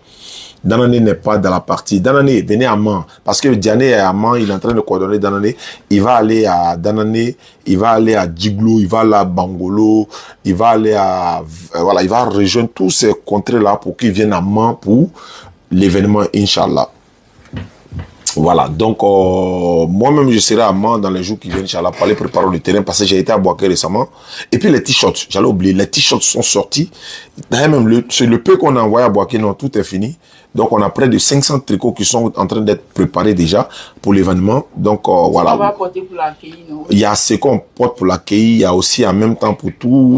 Danané n'est pas dans la partie. Danané, venez à Mans. Parce que Diané est à Mans, il est en train de coordonner Danané. Il va aller à Danané, il va aller à Djiglo, il va aller à Bangolo, il va aller à... voilà, il va rejoindre tous ces contrées-là pour qu'ils viennent à Mans pour l'événement, Inch'Allah. Voilà, donc moi-même je serai à Mans dans les jours qui viennent, Inch'Allah, pour aller préparer le terrain parce que j'ai été à Boaké récemment. Et puis les t-shirts, j'allais oublier, les t-shirts sont sortis. D'ailleurs même, c'est le peu qu'on a envoyé à Boaké, non, tout est fini. Donc on a près de 500 tricots qui sont en train d'être préparés déjà pour l'événement. Donc voilà. On va porter pour l'accueil, non? Il y a ce qu'on porte pour l'accueil, il y a aussi en même temps pour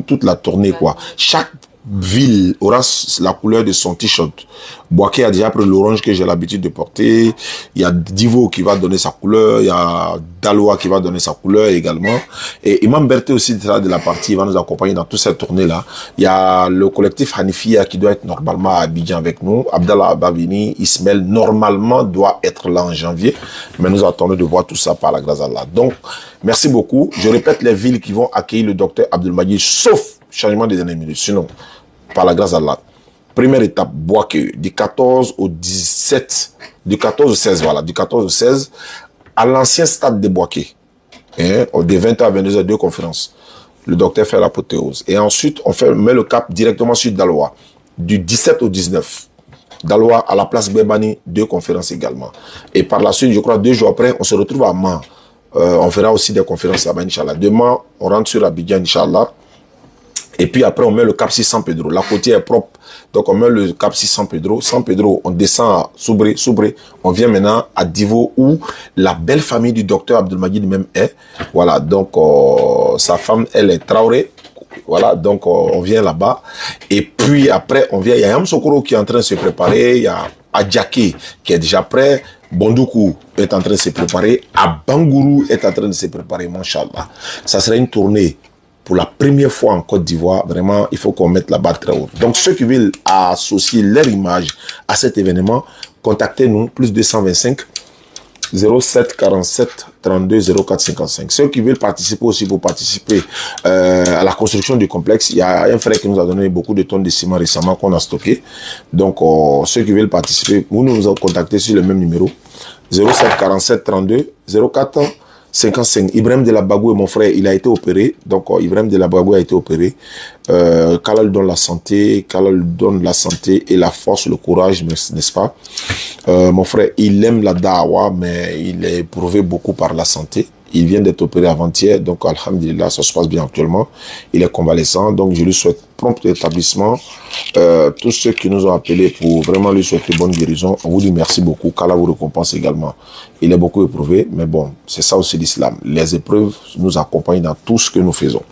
toute la tournée, quoi. Chaque ville aura la couleur de son t-shirt. Boaké a déjà pris l'orange que j'ai l'habitude de porter. Il y a Divo qui va donner sa couleur. Il y a Daloa qui va donner sa couleur également. Et Imam Berté aussi sera de la partie. Il va nous accompagner dans toute cette tournée-là. Il y a le collectif Hanifia qui doit être normalement à Abidjan avec nous. Abdallah Ababini, Ismaël, normalement doit être là en janvier. Mais nous attendons de voir tout ça par la grâce d'Allah. Donc, merci beaucoup. Je répète les villes qui vont accueillir le docteur Abdelmajid, sauf changement des dernières minutes. Sinon, par la grâce d'Allah. Première étape, Boaké, du 14 au 17, du 14 au 16, voilà, du 14 au 16, à l'ancien stade de Boaké. Hein, de 20h à 22h, 2 conférences. Le docteur fait l'apothéose. Et ensuite, on met le cap directement sur Daloa, du 17 au 19. Daloa à la place Bebani, 2 conférences également. Et par la suite, je crois 2 jours après, on se retrouve à Mans. On fera aussi des conférences là-bas, Inch'Allah. Demain, on rentre sur Abidjan, Inch'Allah. Et puis après, on met le cap 6 San Pedro. La côtière est propre. Donc, on met le cap 6 San Pedro. San Pedro, on descend à Soubré. On vient maintenant à Divo, où la belle famille du docteur Abdelmajid même est. Voilà. Donc, sa femme, elle est Traoré. Voilà. Donc, on vient là-bas. Et puis après, on vient. Il y a Yam Sokoro qui est en train de se préparer. Il y a Adjake qui est déjà prêt. Bondoukou est en train de se préparer. Abangourou est en train de se préparer. Masha'Allah. Ça serait une tournée. Pour la première fois en Côte d'Ivoire, vraiment, il faut qu'on mette la barre très haute. Donc, ceux qui veulent associer leur image à cet événement, contactez-nous, plus 225 07 47 32 04 55. Ceux qui veulent participer aussi pour participer à la construction du complexe, il y a un frère qui nous a donné beaucoup de tonnes de ciment récemment qu'on a stocké. Donc, ceux qui veulent participer, vous nous a contacté sur le même numéro, 07 47 32 04 55. Ibrahim de la Bagou est mon frère, il a été opéré. Donc, Ibrahim de la Bagou a été opéré. Qu'Allah donne la santé, qu'Allah donne la santé et la force, le courage, n'est-ce pas? Mon frère, il aime la dawa, mais il est éprouvé beaucoup par la santé. Il vient d'être opéré avant-hier, donc alhamdulillah, ça se passe bien actuellement. Il est convalescent, donc je lui souhaite prompt établissement. Tous ceux qui nous ont appelés pour vraiment lui souhaiter bonne guérison, on vous dit merci beaucoup, qu'Allah vous récompense également. Il est beaucoup éprouvé, mais bon, c'est ça aussi l'islam. Les épreuves nous accompagnent dans tout ce que nous faisons.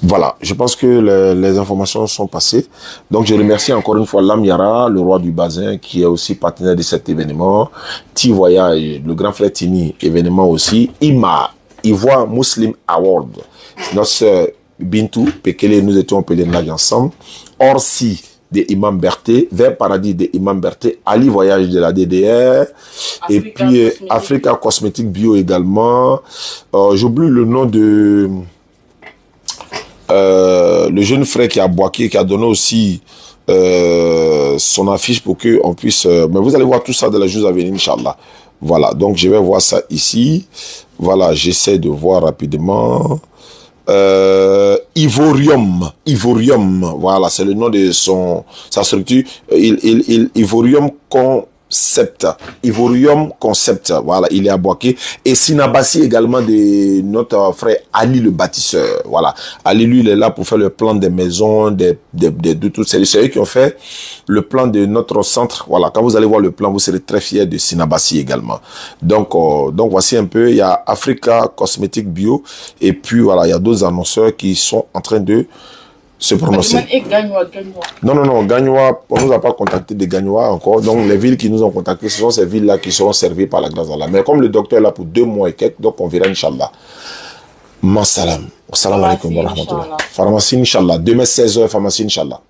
Voilà, je pense que les informations sont passées. Donc, je remercie encore une fois Lam Yara, le roi du Bazin, qui est aussi partenaire de cet événement. Ti Voyage, le grand frère Tini, événement aussi. IMA, Ivoire Muslim Award. Notre sœur Bintou, Pekele, nous étions en pèlerinage ensemble. Orsi, de Imam Berté, Vers Paradis de Imam Berté, Ali Voyage de la DDR, et puis Africa Cosmétique Bio également. J'oublie le nom de... le jeune frère qui a Boaké, qui a donné aussi son affiche pour qu'on puisse... mais vous allez voir tout ça dans les jours à venir, Inch'Allah. Voilà, donc je vais voir ça ici. Voilà, j'essaie de voir rapidement. Ivorium, voilà, c'est le nom de sa structure. Ivorium Concept. Ivorium Concept. Voilà, il est à Boaké. Et Sinabassi également de notre frère Ali le bâtisseur. Voilà. Ali, lui, il est là pour faire le plan des maisons, de tout. C'est eux qui ont fait le plan de notre centre. Voilà. Quand vous allez voir le plan, vous serez très fiers de Sinabassi également. Donc voici un peu. Il y a Africa Cosmétique Bio. Et puis, voilà, il y a d'autres annonceurs qui sont en train de se prononcer. Non, Gagnois, on ne nous a pas contacté de Gagnois encore. Donc, les villes qui nous ont contactés, ce sont ces villes-là qui seront servies par la grâce d'Allah. Mais comme le docteur est là pour 2 mois et quelques, donc on verra, Inch'Allah. Ma salam. Assalamu alaikum wa rahmatullah. Pharmacie, Inch'Allah. Demain, 16h, pharmacie, Inch'Allah.